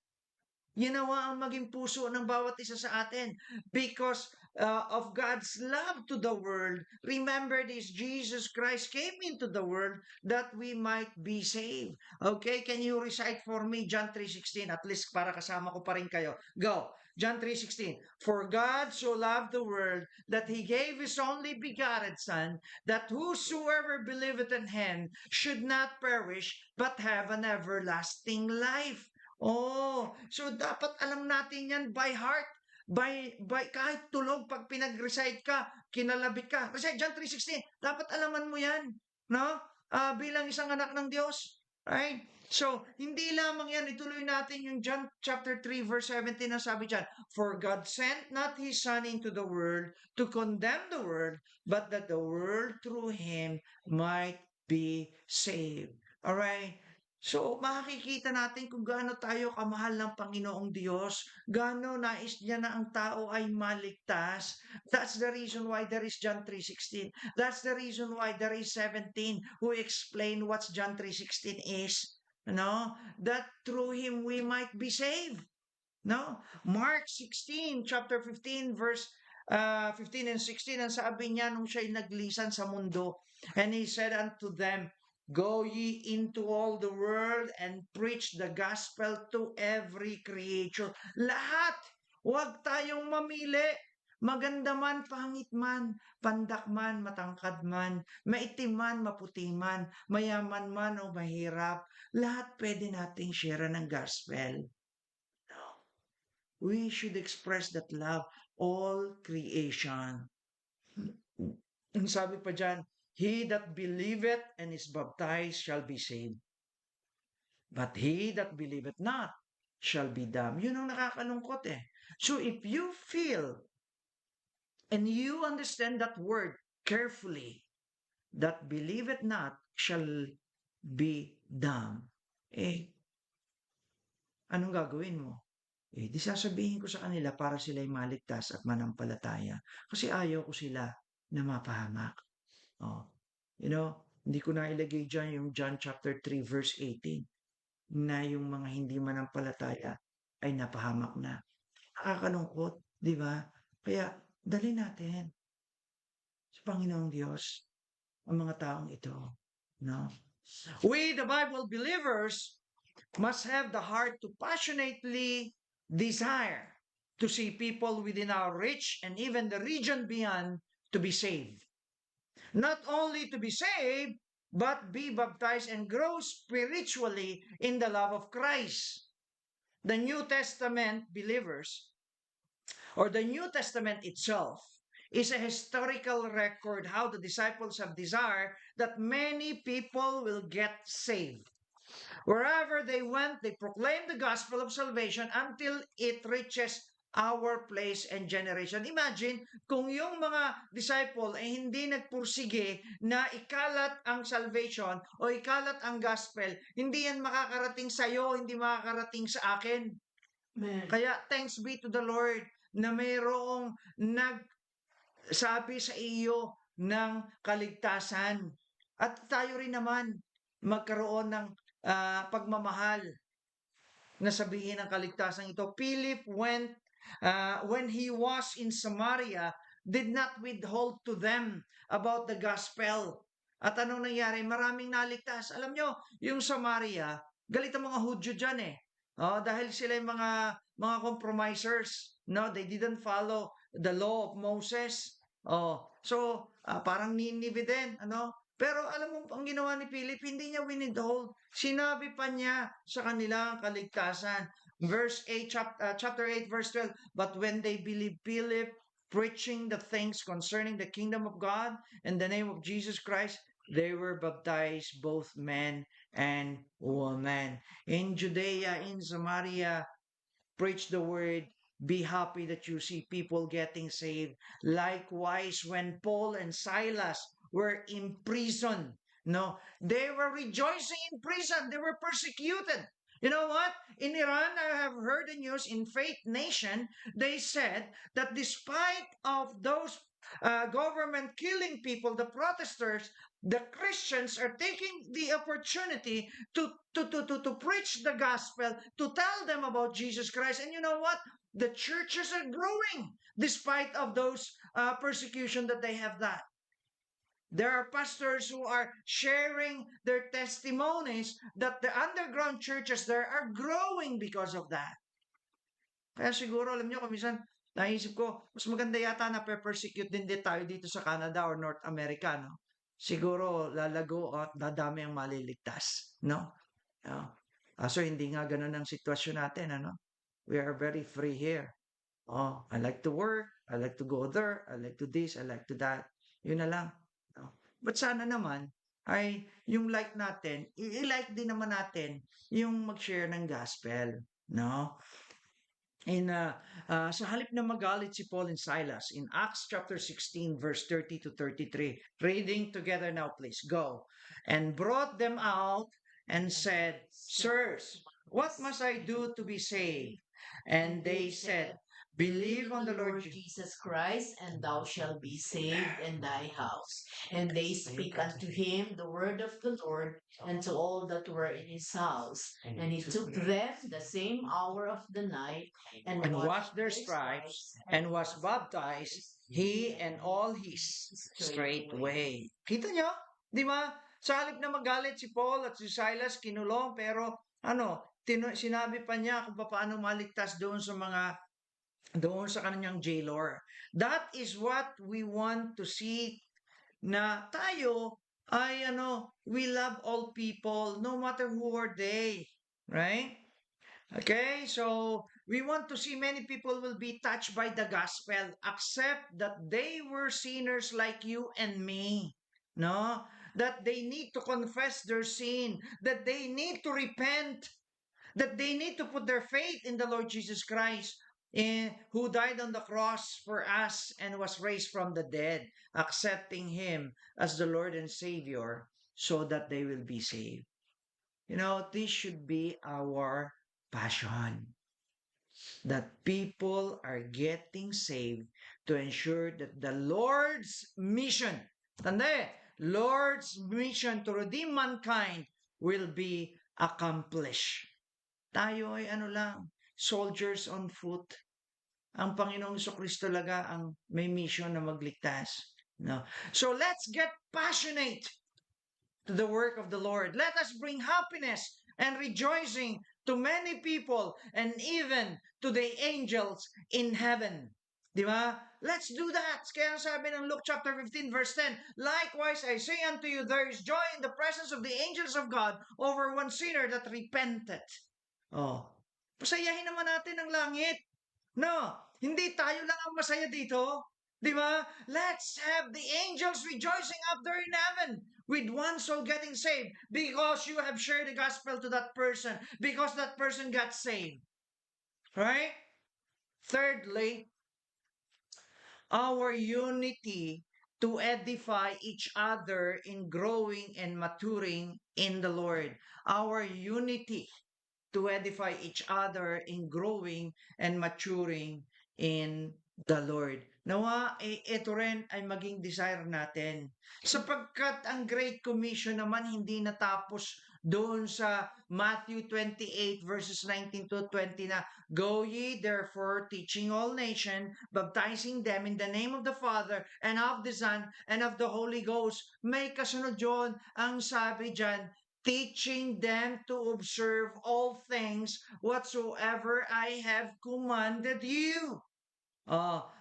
Ginawa ang maging puso ng bawat isa sa atin because of God's love to the world. Remember this, Jesus Christ came into the world that we might be saved. Okay, can you recite for me John 3:16? At least para kasama ko pa rin kayo. Go. John 3:16. For God so loved the world that He gave His only begotten Son, that whosoever believeth in Him should not perish, but have an everlasting life. Oh, so dapat alam natin yan by heart. By kahit tulog pag pinag-recite ka, kinalabit ka. Recite John 3:16. Dapat alaman mo yan, no? Bilang isang anak ng Diyos, right? So, hindi lamang yan, ituloy natin yung John chapter 3 verse 17 na sabi diyan, for God sent not His Son into the world to condemn the world, but that the world through Him might be saved. All right? So, makikita natin kung gaano tayo kamahal ng Panginoong Diyos, gaano nais niya na ang tao ay maligtas. That's the reason why there is John 3:16. That's the reason why there is 17 who explain what John 3:16 is. No? That through Him we might be saved. No? Mark 16, chapter 15, verse 15 and 16, ang sabi niya nung siya'y naglisan sa mundo, and He said unto them, go ye into all the world and preach the gospel to every creature. Lahat. Huwag tayong mamili. Maganda man, pangit man, pandak man, matangkad man, maitim man, maputi man, mayaman man o mahirap, lahat pwede nating share ng gospel. No. We should express that love, all creation. Ang sabi pa dyan, he that believeth and is baptized shall be saved. But he that believeth not shall be damned. Yun ang nakakalungkot eh. So if you feel and you understand that word carefully, that believeth not shall be damned, anong gagawin mo? Di sasabihin ko sa kanila para sila'y maligtas at manampalataya. Kasi ayaw ko sila na mapahamak. Hindi ko na ilagay dyan yung John chapter 3 verse 18 na yung mga hindi manampalataya ay napahamak na. Nakakalungkot, di ba? Kaya dali natin sa Panginoong Diyos ang mga taong ito. No? We, the Bible believers, must have the heart to passionately desire to see people within our reach and even the region beyond to be saved. Not only to be saved, but be baptized and grow spiritually in the love of Christ. The New Testament believers, or the New Testament itself, is a historical record how the disciples have desired that many people will get saved. Wherever they went, they proclaimed the gospel of salvation until it reaches our place and generation. Imagine kung yung mga disciple ay hindi nagpursige na ikalat ang salvation o ikalat ang gospel, hindi yan makakarating sa iyo, hindi makakarating sa akin. Amen. Kaya thanks be to the Lord na mayroong nagsabi sa iyo ng kaligtasan. At tayo rin naman magkaroon ng pagmamahal na sabihin ang kaligtasan ito. Philip went, when he was in Samaria, did not withhold to them about the gospel. At anong nangyari? Maraming naligtas. Alam nyo, yung Samaria, galit ang mga Hudyo dyan eh. Dahil sila yung mga compromisers. No, they didn't follow the law of Moses. So, parang Ninive din. Pero alam mo, ang ginawa ni Philip, hindi niya withhold. Sinabi pa niya sa kanilang kaligtasan. Verse 8, chapter 8, verse 12, but when they believed Philip, preaching the things concerning the kingdom of God in the name of Jesus Christ, they were baptized, both men and women. In Judea, in Samaria, preach the word. Be happy that you see people getting saved. Likewise, when Paul and Silas were in prison, they were rejoicing in prison. They were persecuted. You know what? In Iran, I have heard the news in Faith Nation, they said that despite of those government killing people, the protesters, the Christians are taking the opportunity to preach the gospel, to tell them about Jesus Christ. And you know what? The churches are growing despite of those persecution that they have done. There are pastors who are sharing their testimonies that the underground churches there are growing because of that. Kaya siguro, alam nyo, kung minsan, naisip ko, mas maganda yata na persecute din tayo dito sa Canada or North America, no? Siguro, lalago at dadami ang maliligtas, no? So, hindi nga ganun ang sitwasyon natin, We are very free here. I like to work, I like to go there, I like to this, I like to that. Yun na lang. But sana naman, ay yung like natin, i-like din naman natin yung mag-share ng gospel. No? Sa halip na magalit si Paul and Silas, in Acts chapter 16, verse 30 to 33, reading together now, please, go. And brought them out and said, Sirs, what must I do to be saved? And they said, believe on the Lord Jesus Christ, and thou shalt be saved in thy house. And they speak unto him the word of the Lord, and to all that were in his house. And he took them the same hour of the night, and washed their stripes, and was baptized, he and all his straightway. Kita nyo? Di ba? Sa halip na magalit si Paul at si Silas, kinulong, pero sinabi pa niya kung paano maligtas doon sa mga doon sa kanyang jailor. That is what we want to see, na tayo ay we love all people no matter who are they, right? Okay, so we want to see many people will be touched by the gospel, accept that they were sinners like you and me. No? That they need to confess their sin, that they need to repent, that they need to put their faith in the Lord Jesus Christ, who died on the cross for us and was raised from the dead, accepting Him as the Lord and Savior so that they will be saved. This should be our passion, that people are getting saved to ensure that the Lord's mission, tanda Lord's mission to redeem mankind will be accomplished. Tayo ay lang, soldiers on foot. Ang Panginoong Kristo talaga ang may mission na magligtas. No? So let's get passionate to the work of the Lord. Let us bring happiness and rejoicing to many people and even to the angels in heaven. Di ba? Let's do that. Kaya sabi ng Luke chapter 15 verse 10, likewise I say unto you, there is joy in the presence of the angels of God over one sinner that repented. Oh, pasayahin naman natin ang langit. No, hindi tayo lang ang masaya dito. Di ba? Let's have the angels rejoicing up there in heaven with one soul getting saved because you have shared the gospel to that person, because that person got saved. Right? Thirdly, our unity to edify each other in growing and maturing in the Lord. Our unity to edify each other in growing and maturing in the Lord. Nawa, ito rin ay maging desire natin. Sapagkat ang Great Commission naman hindi natapos doon sa Matthew 28 verses 19 to 20 na, go ye therefore teaching all nations, baptizing them in the name of the Father and of the Son and of the Holy Ghost. May kasunod yun, ang sabi dyan, teaching them to observe all things whatsoever I have commanded you.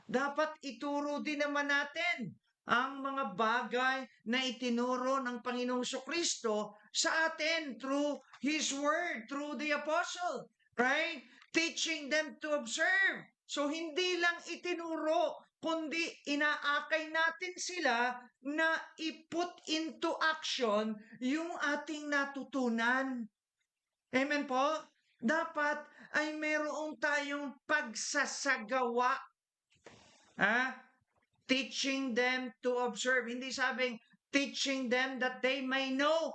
Dapat ituro din naman natin ang mga bagay na itinuro ng Panginoong Kristo sa atin through His Word, through the Apostle, right? Teaching them to observe. So, hindi lang itinuro, kundi inaakay natin sila na i-put into action yung ating natutunan. Amen po? Dapat ay meron tayong pagsasagawa. Teaching them to observe. Hindi sabing teaching them that they may know.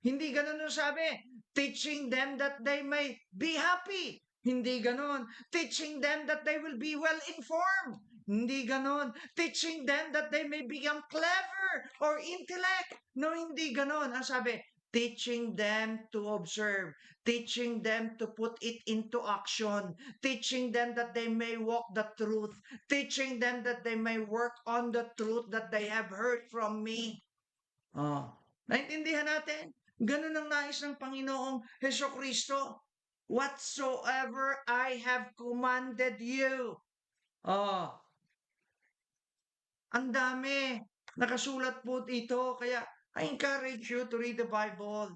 Hindi ganun yung sabi. Teaching them that they may be happy. Hindi ganon. Teaching them that they will be well informed. Hindi ganon. Teaching them that they may become clever or intellect. No, hindi ganon. Ang sabi, teaching them to observe, teaching them to put it into action, teaching them that they may walk the truth, teaching them that they may work on the truth that they have heard from me. Naintindihan natin? Ganun ang nais ng Panginoong Hesukristo. Whatsoever I have commanded you. Ang dami. Nakasulat po dito. Kaya I encourage you to read the Bible,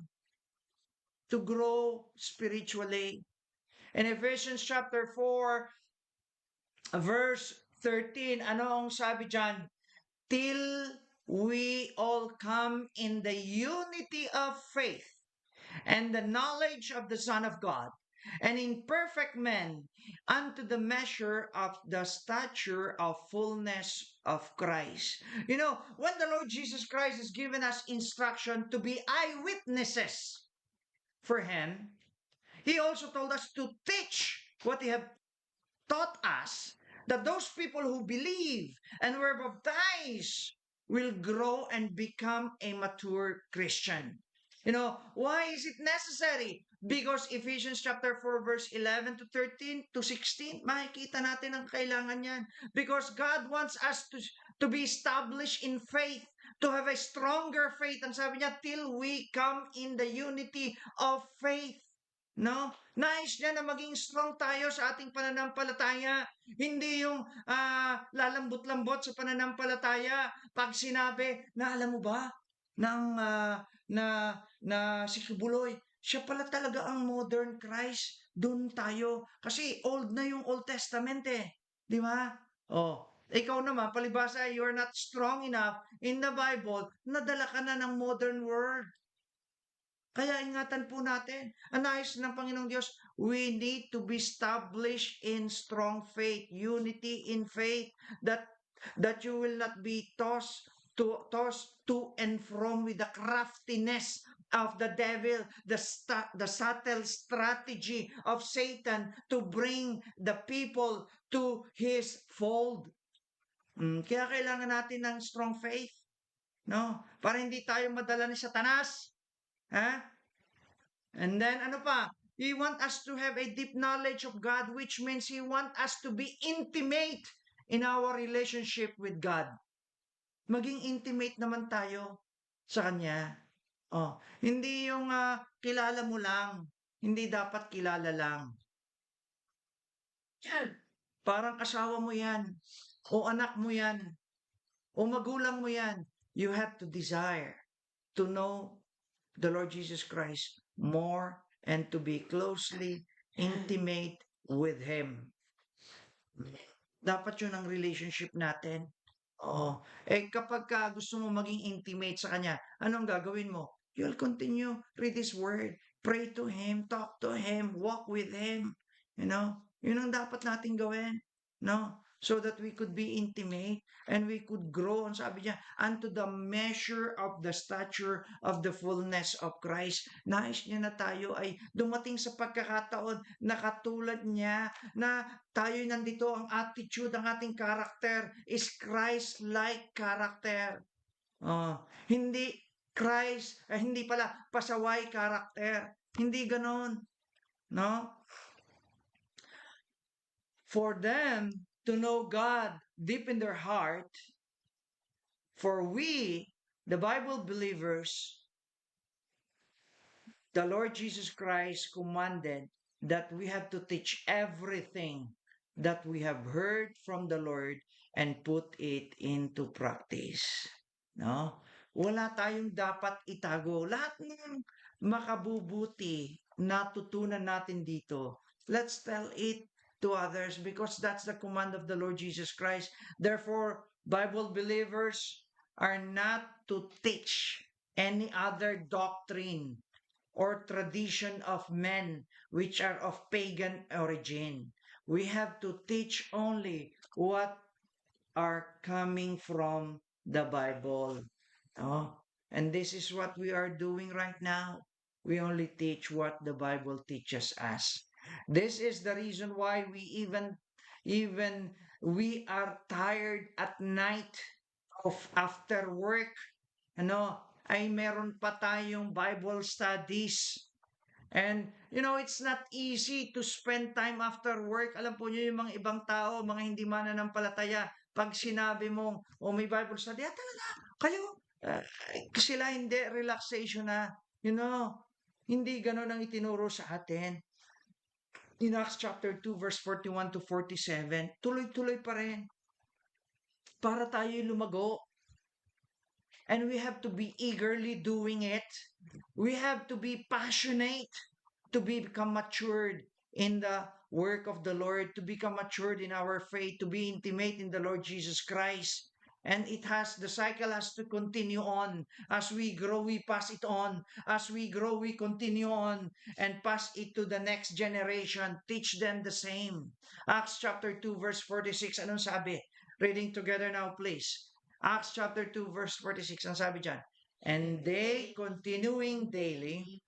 to grow spiritually. In Ephesians chapter 4, verse 13, ano ang sabi dyan? Till we all come in the unity of faith and the knowledge of the Son of God, and in perfect men, unto the measure of the stature of fullness of Christ. When the Lord Jesus Christ has given us instruction to be eyewitnesses for Him, He also told us to teach what He have taught us, that those people who believe and were baptized will grow and become a mature Christian. Why is it necessary? Because Ephesians chapter 4 verse 11 to 13 to 16, makikita natin ang kailangan yan. Because God wants us to be established in faith, to have a stronger faith. Ang sabi niya, till we come in the unity of faith. No? Nais niya na maging strong tayo sa ating pananampalataya. Hindi yung lalambot-lambot sa pananampalataya. Pag sinabi na alam mo ba, ng, si Kibuloy, siya pala talaga ang modern Christ. Doon tayo. Kasi old na yung Old Testament eh. Di ba? Oh, ikaw naman, palibasa, you're not strong enough in the Bible, nadala ka na ng modern world. Kaya ingatan po natin. Ang nais ng Panginoong Diyos, we need to be established in strong faith, unity in faith, that you will not be tossed to and from with the craftiness of the devil, the subtle strategy of Satan to bring the people to his fold. Kaya kailangan natin ng strong faith, no? Para hindi tayo madala ni Satanas. Ha? And then ano pa? He want us to have a deep knowledge of God, which means He want us to be intimate in our relationship with God. Maging intimate naman tayo sa Kanya. Oh, hindi yung kilala mo lang. Hindi dapat kilala lang. Yan. Parang asawa mo yan. O anak mo yan. O magulang mo yan. You have to desire to know the Lord Jesus Christ more and to be closely intimate with Him. Dapat yun ang relationship natin. Oo. Kapag gusto mo maging intimate sa Kanya, anong gagawin mo? You'll continue, read His Word, pray to Him, talk to Him, walk with Him. Yun ang dapat natin gawin. No? So that we could be intimate and we could grow, ang sabi niya, unto the measure of the stature of the fullness of Christ. Nais niya na tayo ay dumating sa pagkakataon na katulad niya, na tayo nandito, ang attitude, ang ating character is Christ-like character. Hindi Christ, hindi pala pasaway character. Hindi ganon. No? For them to know God deep in their heart, for we, the Bible believers, the Lord Jesus Christ commanded that we have to teach everything that we have heard from the Lord and put it into practice. No? Wala tayong dapat itago. Lahat ng makabubuti natutunan natin dito, let's tell it to others because that's the command of the Lord Jesus Christ. Therefore, Bible believers are not to teach any other doctrine or tradition of men which are of pagan origin. We have to teach only what are coming from the Bible. And this is what we are doing right now. We only teach what the Bible teaches us. This is the reason why we even we are tired at night of after work. Ay meron pa tayong Bible studies. And, it's not easy to spend time after work. Alam po niyo yung mga ibang tao, mga hindi mananampalataya, pag sinabi mong, may Bible study, talaga, kayo, sila hindi, relaxation na. Hindi ganon ang itinuro sa atin. In Acts chapter 2, verse 41 to 47, tuloy-tuloy pa rin. Para tayo lumago. And we have to be eagerly doing it. We have to be passionate to become matured in the work of the Lord, to become matured in our faith, to be intimate in the Lord Jesus Christ. And the cycle has to continue on. As we grow, we pass it on. As we grow, we continue on and pass it to the next generation. Teach them the same. Acts chapter 2, verse 46. Anong sabi? Reading together now, please. Acts chapter 2, verse 46. Ang sabi dyan? And they, continuing daily,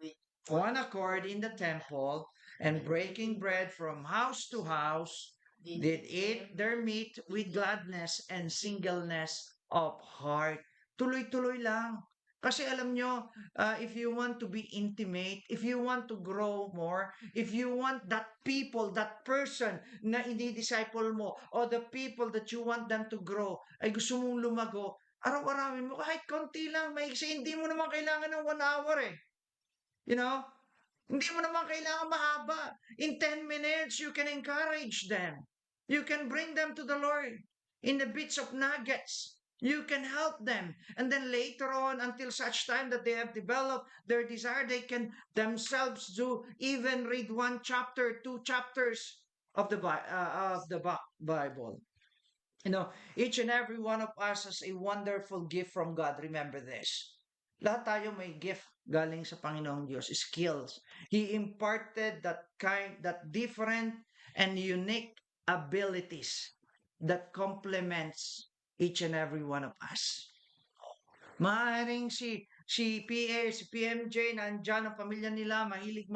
one accord in the temple, and breaking bread from house to house, did eat their meat with gladness and singleness of heart. Tuloy-tuloy lang. Kasi alam nyo, if you want to be intimate, if you want to grow more, if you want that people, that person na ini-disciple mo, or the people that you want them to grow, ay gusto mong lumago, araw-arawin mo, kahit konti lang, maiksi, hindi mo naman kailangan ng 1 hour eh. Hindi mo naman kailangan mahaba. In 10 minutes, you can encourage them. You can bring them to the Lord in the bits of nuggets. You can help them. And then later on, until such time that they have developed their desire, they can themselves do even read 1 chapter, 2 chapters of the Bible. Each and every one of us has a wonderful gift from God. Remember this. Lahat tayo may gift galing sa Panginoong Diyos, skills. He imparted that different and unique abilities that complements each and every one of us. Maaring si PA, si PMJ, nandyan ang pamilya nila, mahilig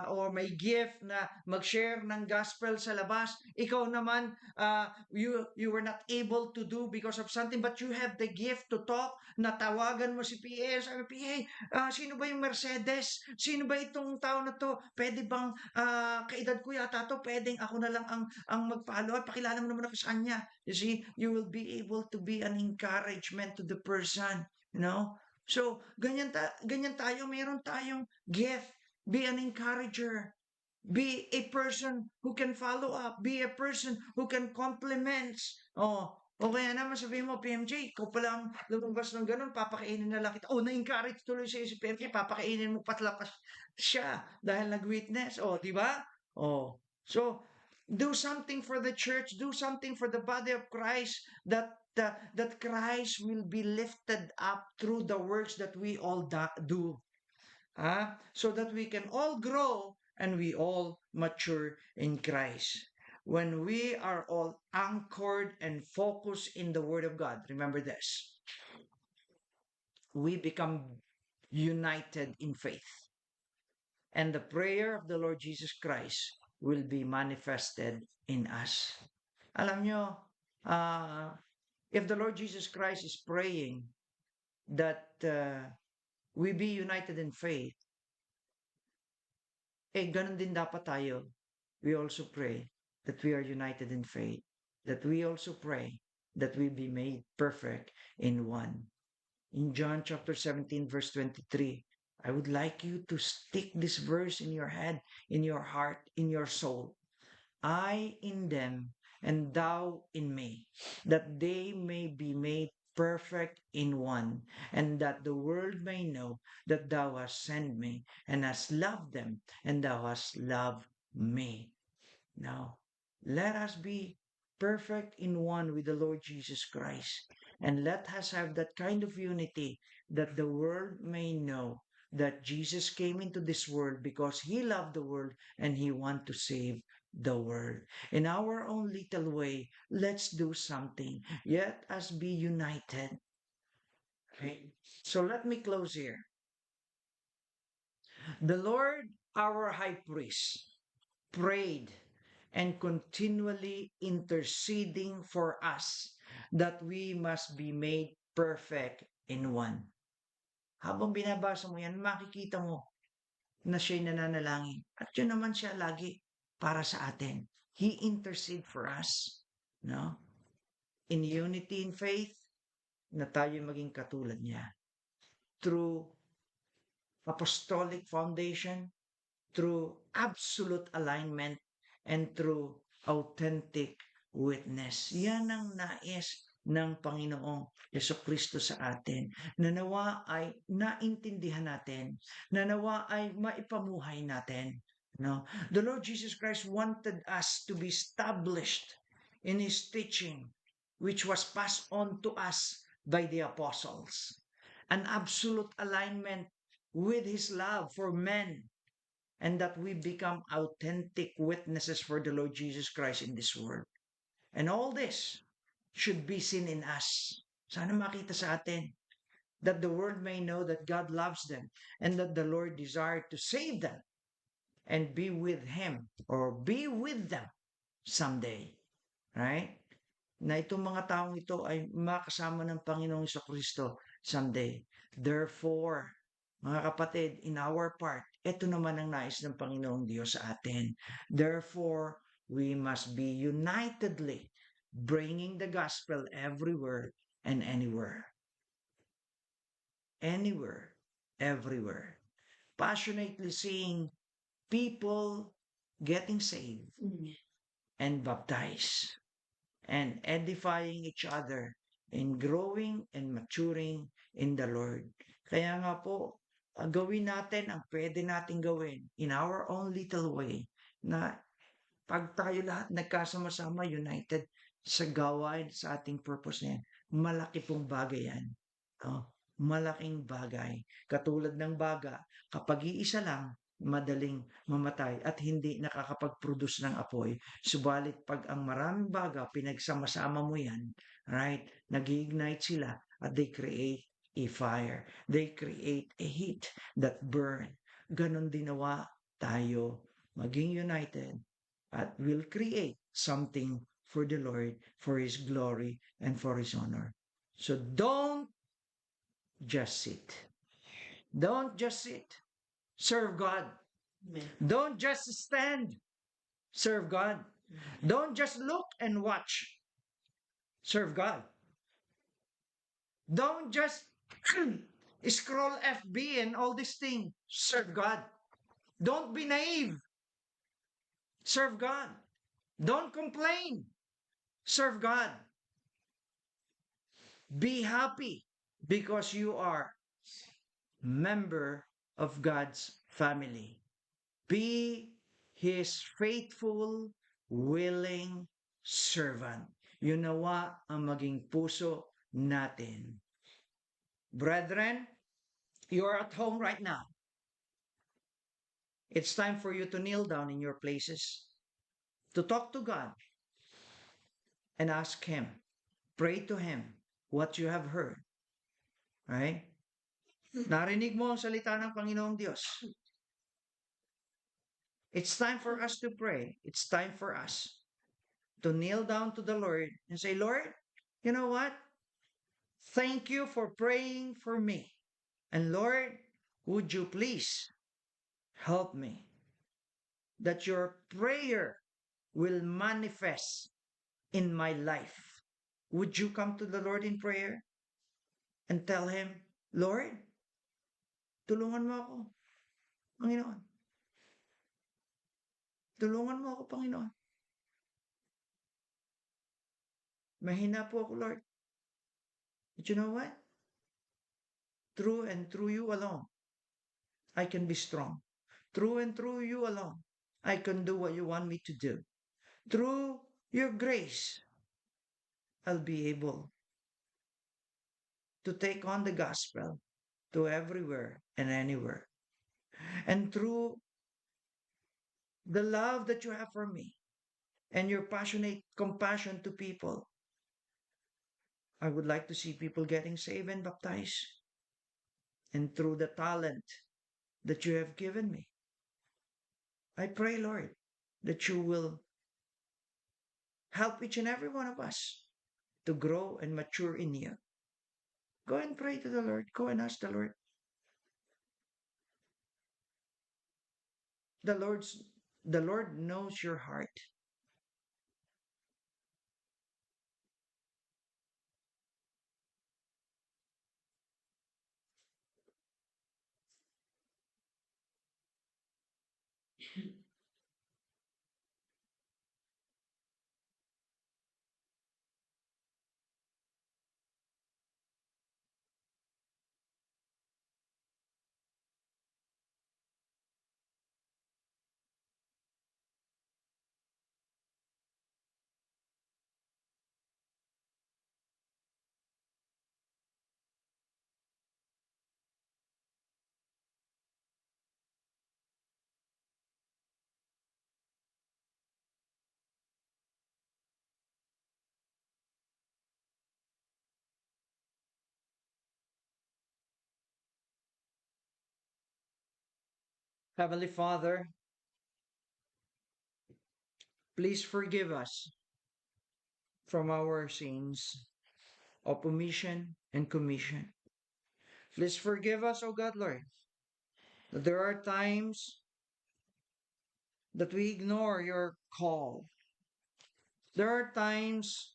or may gift na mag-share ng gospel sa labas. Ikaw naman, you were not able to do because of something, but you have the gift to talk. Natawagan mo si PA, sabi, PA, sino ba yung Mercedes? Sino ba itong tao na to? Pwede bang, kaedad ko yata to, pwedeng ako na lang ang mag-follow. Pakilala mo naman ako sa kanya. You see, you will be able to be an encouragement to the person, So, ganyan tayo, mayroon tayong gift. Be an encourager. Be a person who can follow up. Be a person who can compliments. O kaya naman sabihin mo, PMJ, ikaw pala ang lumabas ng ganun, papakainin na lang kita. Na-encourage tuloy sa'yo si PMJ, papakainin mo patlakas siya dahil nag-witness. Di ba? So, do something for the church, do something for the body of Christ, that Christ will be lifted up through the works that we all do. So that we can all grow and we all mature in Christ. When we are all anchored and focused in the Word of God, remember this, we become united in faith. And the prayer of the Lord Jesus Christ will be manifested in us. Alam nyo, if the Lord Jesus Christ is praying that we be united in faith, ganun din dapat tayo. We also pray that we are united in faith, that we also pray that we be made perfect in one. In John chapter 17, verse 23, I would like you to stick this verse in your head, in your heart, in your soul. I in them, and thou in me, that they may be made perfect in one, and that the world may know that thou hast sent me, and hast loved them, and thou hast loved me. Now, let us be perfect in one with the Lord Jesus Christ, and let us have that kind of unity that the world may know that Jesus came into this world because he loved the world and he wants to save the world. In our own little way, let's do something. Let us be united. Okay? So let me close here. The Lord, our high priest, prayed and continually interceding for us that we must be made perfect in one. Habang binabasa mo yan, makikita mo na siya'y nananalangin. At yun naman siya lagi para sa atin. He intercede for us. No? In unity in faith, na tayo maging katulad niya. Through apostolic foundation, through absolute alignment, and through authentic witness. Yan ang nais ng Panginoong Jesucristo sa atin. Nawa ay naintindihan natin. Nawa ay maipamuhay natin. No? The Lord Jesus Christ wanted us to be established in His teaching, which was passed on to us by the apostles. An absolute alignment with His love for men, and that we become authentic witnesses for the Lord Jesus Christ in this world. And all this should be seen in us. Sana makita sa atin that the world may know that God loves them and that the Lord desired to save them and be with Him or be with them someday. Right? Na itong mga taong ito ay makasama ng Panginoong Jesucristo someday. Therefore, mga kapatid, in our part, ito naman ang nais ng Panginoong Diyos sa atin. Therefore, we must be unitedly bringing the gospel everywhere and anywhere. Anywhere, everywhere. passionately seeing people getting saved Mm. and baptized and edifying each other and growing and maturing in the Lord. Kaya nga po, gawin natin ang pwede nating gawin in our own little way na pag tayo lahat nagkasama-sama, united sa gawain sa ating purpose na yan, malaki pong bagay yan. Oh, malaking bagay. Katulad ng baga, kapag iisa lang, madaling mamatay at hindi nakakapag-produce ng apoy. Subalit pag ang maraming baga, pinagsama-sama mo yan, right? Nag-ignite sila at they create a fire. They create a heat that burn. Ganon din nawa tayo maging united at will create something for the Lord, for His glory, and for His honor. So don't just sit. Don't just sit. Serve God. Amen. Don't just stand. Serve God. Don't just look and watch. Serve God. Don't just scroll FB and all these things. Serve God. Don't be naive. Serve God. Don't complain. Serve God. Be happy because you are member of God's family. Be His faithful, willing servant. Yun nawa ang maging puso natin. Brethren, you are at home right now. It's time for you to kneel down in your places, to talk to God, and ask Him, pray to Him what you have heard. Right? Narinig mo ang salita ng Panginoong Diyos. It's time for us to pray. It's time for us to kneel down to the Lord and say, Lord, you know what? Thank you for praying for me. And Lord, would you please help me that your prayer will manifest in my life? Would you come to the Lord in prayer and tell Him, Lord, tulungan mo ako, Panginoon. Tulungan mo ako, Panginoon. Mahina po ako, Lord. But you know what? Through and through you alone, I can be strong. Through and through you alone, I can do what you want me to do. Through your grace, I'll be able to take on the gospel to everywhere and anywhere. And through the love that you have for me and your passionate compassion to people, I would like to see people getting saved and baptized. And through the talent that you have given me, I pray, Lord, that you will help each and every one of us to grow and mature in you. Go and pray to the Lord. Go and ask the Lord. The Lord knows your heart. Heavenly Father, please forgive us from our sins of omission and commission. Please forgive us, O God, Lord, that there are times that we ignore your call. There are times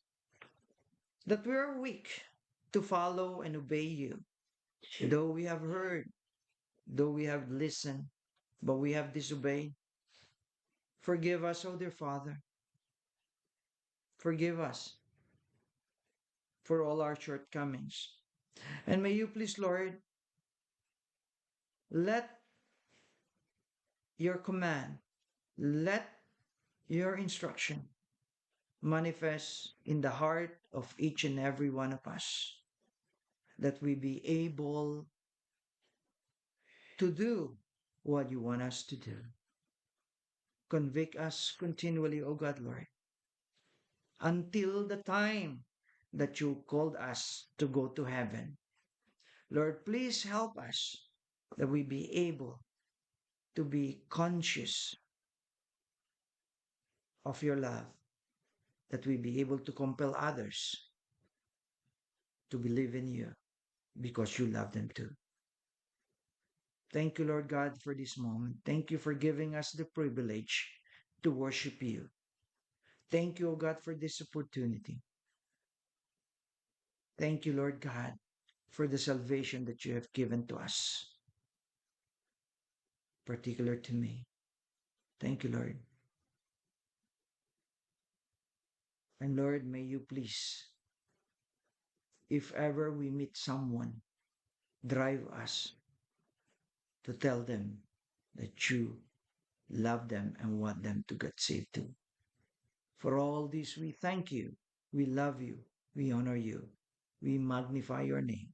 that we are weak to follow and obey you, though we have heard though we have listened, but we have disobeyed. Forgive us, O dear Father. Forgive us for all our shortcomings. And may you please, Lord, let your command, let your instruction manifest in the heart of each and every one of us, that we be able to do what you want us to do. Convict us continually, O God, Lord, until the time that you called us to go to heaven. Lord, please help us that we be able to be conscious of your love, that we be able to compel others to believe in you because you love them too. Thank you, Lord God, for this moment. Thank you for giving us the privilege to worship you. Thank you, O God, for this opportunity. Thank you, Lord God, for the salvation that you have given to us, particular to me. Thank you, Lord. And Lord, may you please, if ever we meet someone, drive us to tell them that you love them and want them to get saved too. For all this, we thank you. We love you. We honor you. We magnify your name.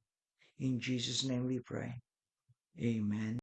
In Jesus' name we pray. Amen.